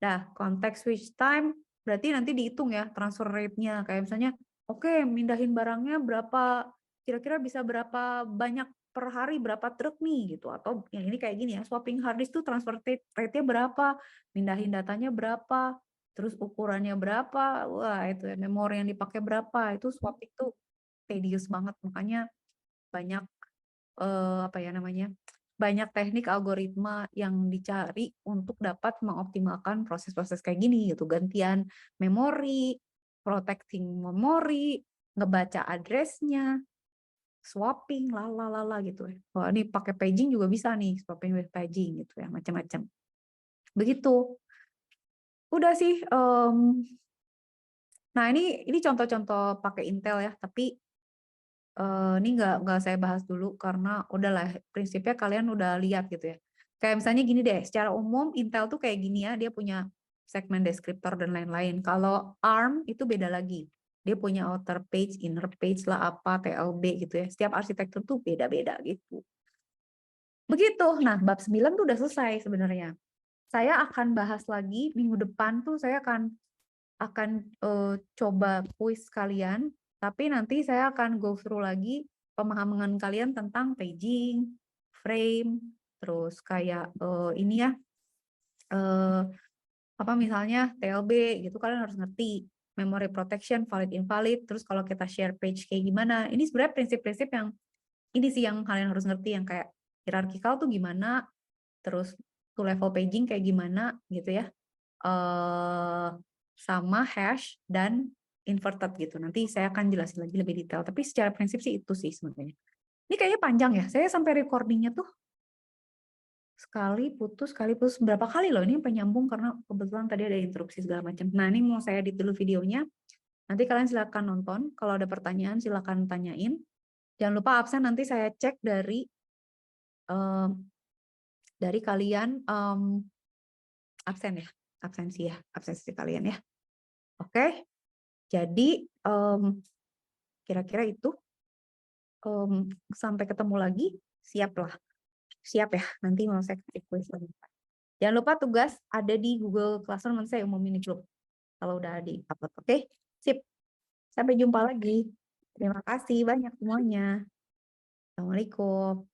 Nah, context switch time berarti nanti dihitung ya transfer rate-nya. Kayak misalnya, oke, mindahin barangnya berapa, kira-kira bisa berapa banyak per hari, berapa truk nih gitu. Atau yang ini kayak gini ya, swapping hard disk tuh transfer rate-nya berapa, mindahin datanya berapa, terus ukurannya berapa, wah itu ya, memori yang dipakai berapa, itu swapping tuh tedious banget. Makanya banyak apa ya namanya, banyak teknik algoritma yang dicari untuk dapat mengoptimalkan proses-proses kayak gini gitu, gantian memori, protecting memori, ngebaca address-nya, swapping, lalalala gitu ya. Wah, ini pakai paging juga bisa nih, swapping with paging gitu ya, macam-macam. Begitu. Udah sih. Nah ini contoh-contoh pakai Intel ya, tapi ini nggak saya bahas dulu karena udahlah prinsipnya kalian udah lihat gitu ya. Kayak misalnya gini deh, secara umum Intel tuh kayak gini ya, dia punya segmen deskriptor dan lain-lain. Kalau ARM itu beda lagi. Dia punya outer page, inner page lah apa, TLB gitu ya. Setiap arsitektur tuh beda-beda gitu. Begitu. Nah, bab 9 tuh udah selesai sebenarnya. Saya akan bahas lagi minggu depan tuh saya akan coba kuis kalian, tapi nanti saya akan go through lagi pemahaman kalian tentang paging, frame, terus kayak ini ya apa misalnya TLB gitu kalian harus ngerti memory protection, valid invalid, terus kalau kita share page kayak gimana. Ini sebenarnya prinsip-prinsip yang ini sih yang kalian harus ngerti yang kayak hierarchical tuh gimana, terus to level paging kayak gimana gitu ya. Sama hash dan inverted gitu. Nanti saya akan jelasin lagi lebih detail, tapi secara prinsip sih itu sih sebenarnya. Ini kayaknya panjang ya. Saya sampai recordingnya tuh sekali putus berapa kali loh ini sampai nyambung karena kebetulan tadi ada interupsi segala macam. Nah, ini mau saya edit dulu videonya. Nanti kalian silakan nonton. Kalau ada pertanyaan silakan tanyain. Jangan lupa absen nanti saya cek dari kalian absen ya, absensi kalian ya. Oke. Jadi kira-kira itu sampai ketemu lagi. Siap ya. Nanti mau saya kasih kuis lagi. Jangan lupa tugas ada di Google Classroom, nanti saya umumin di grup kalau udah di-upload. Oke, sip. Sampai jumpa lagi. Terima kasih banyak semuanya. Assalamualaikum.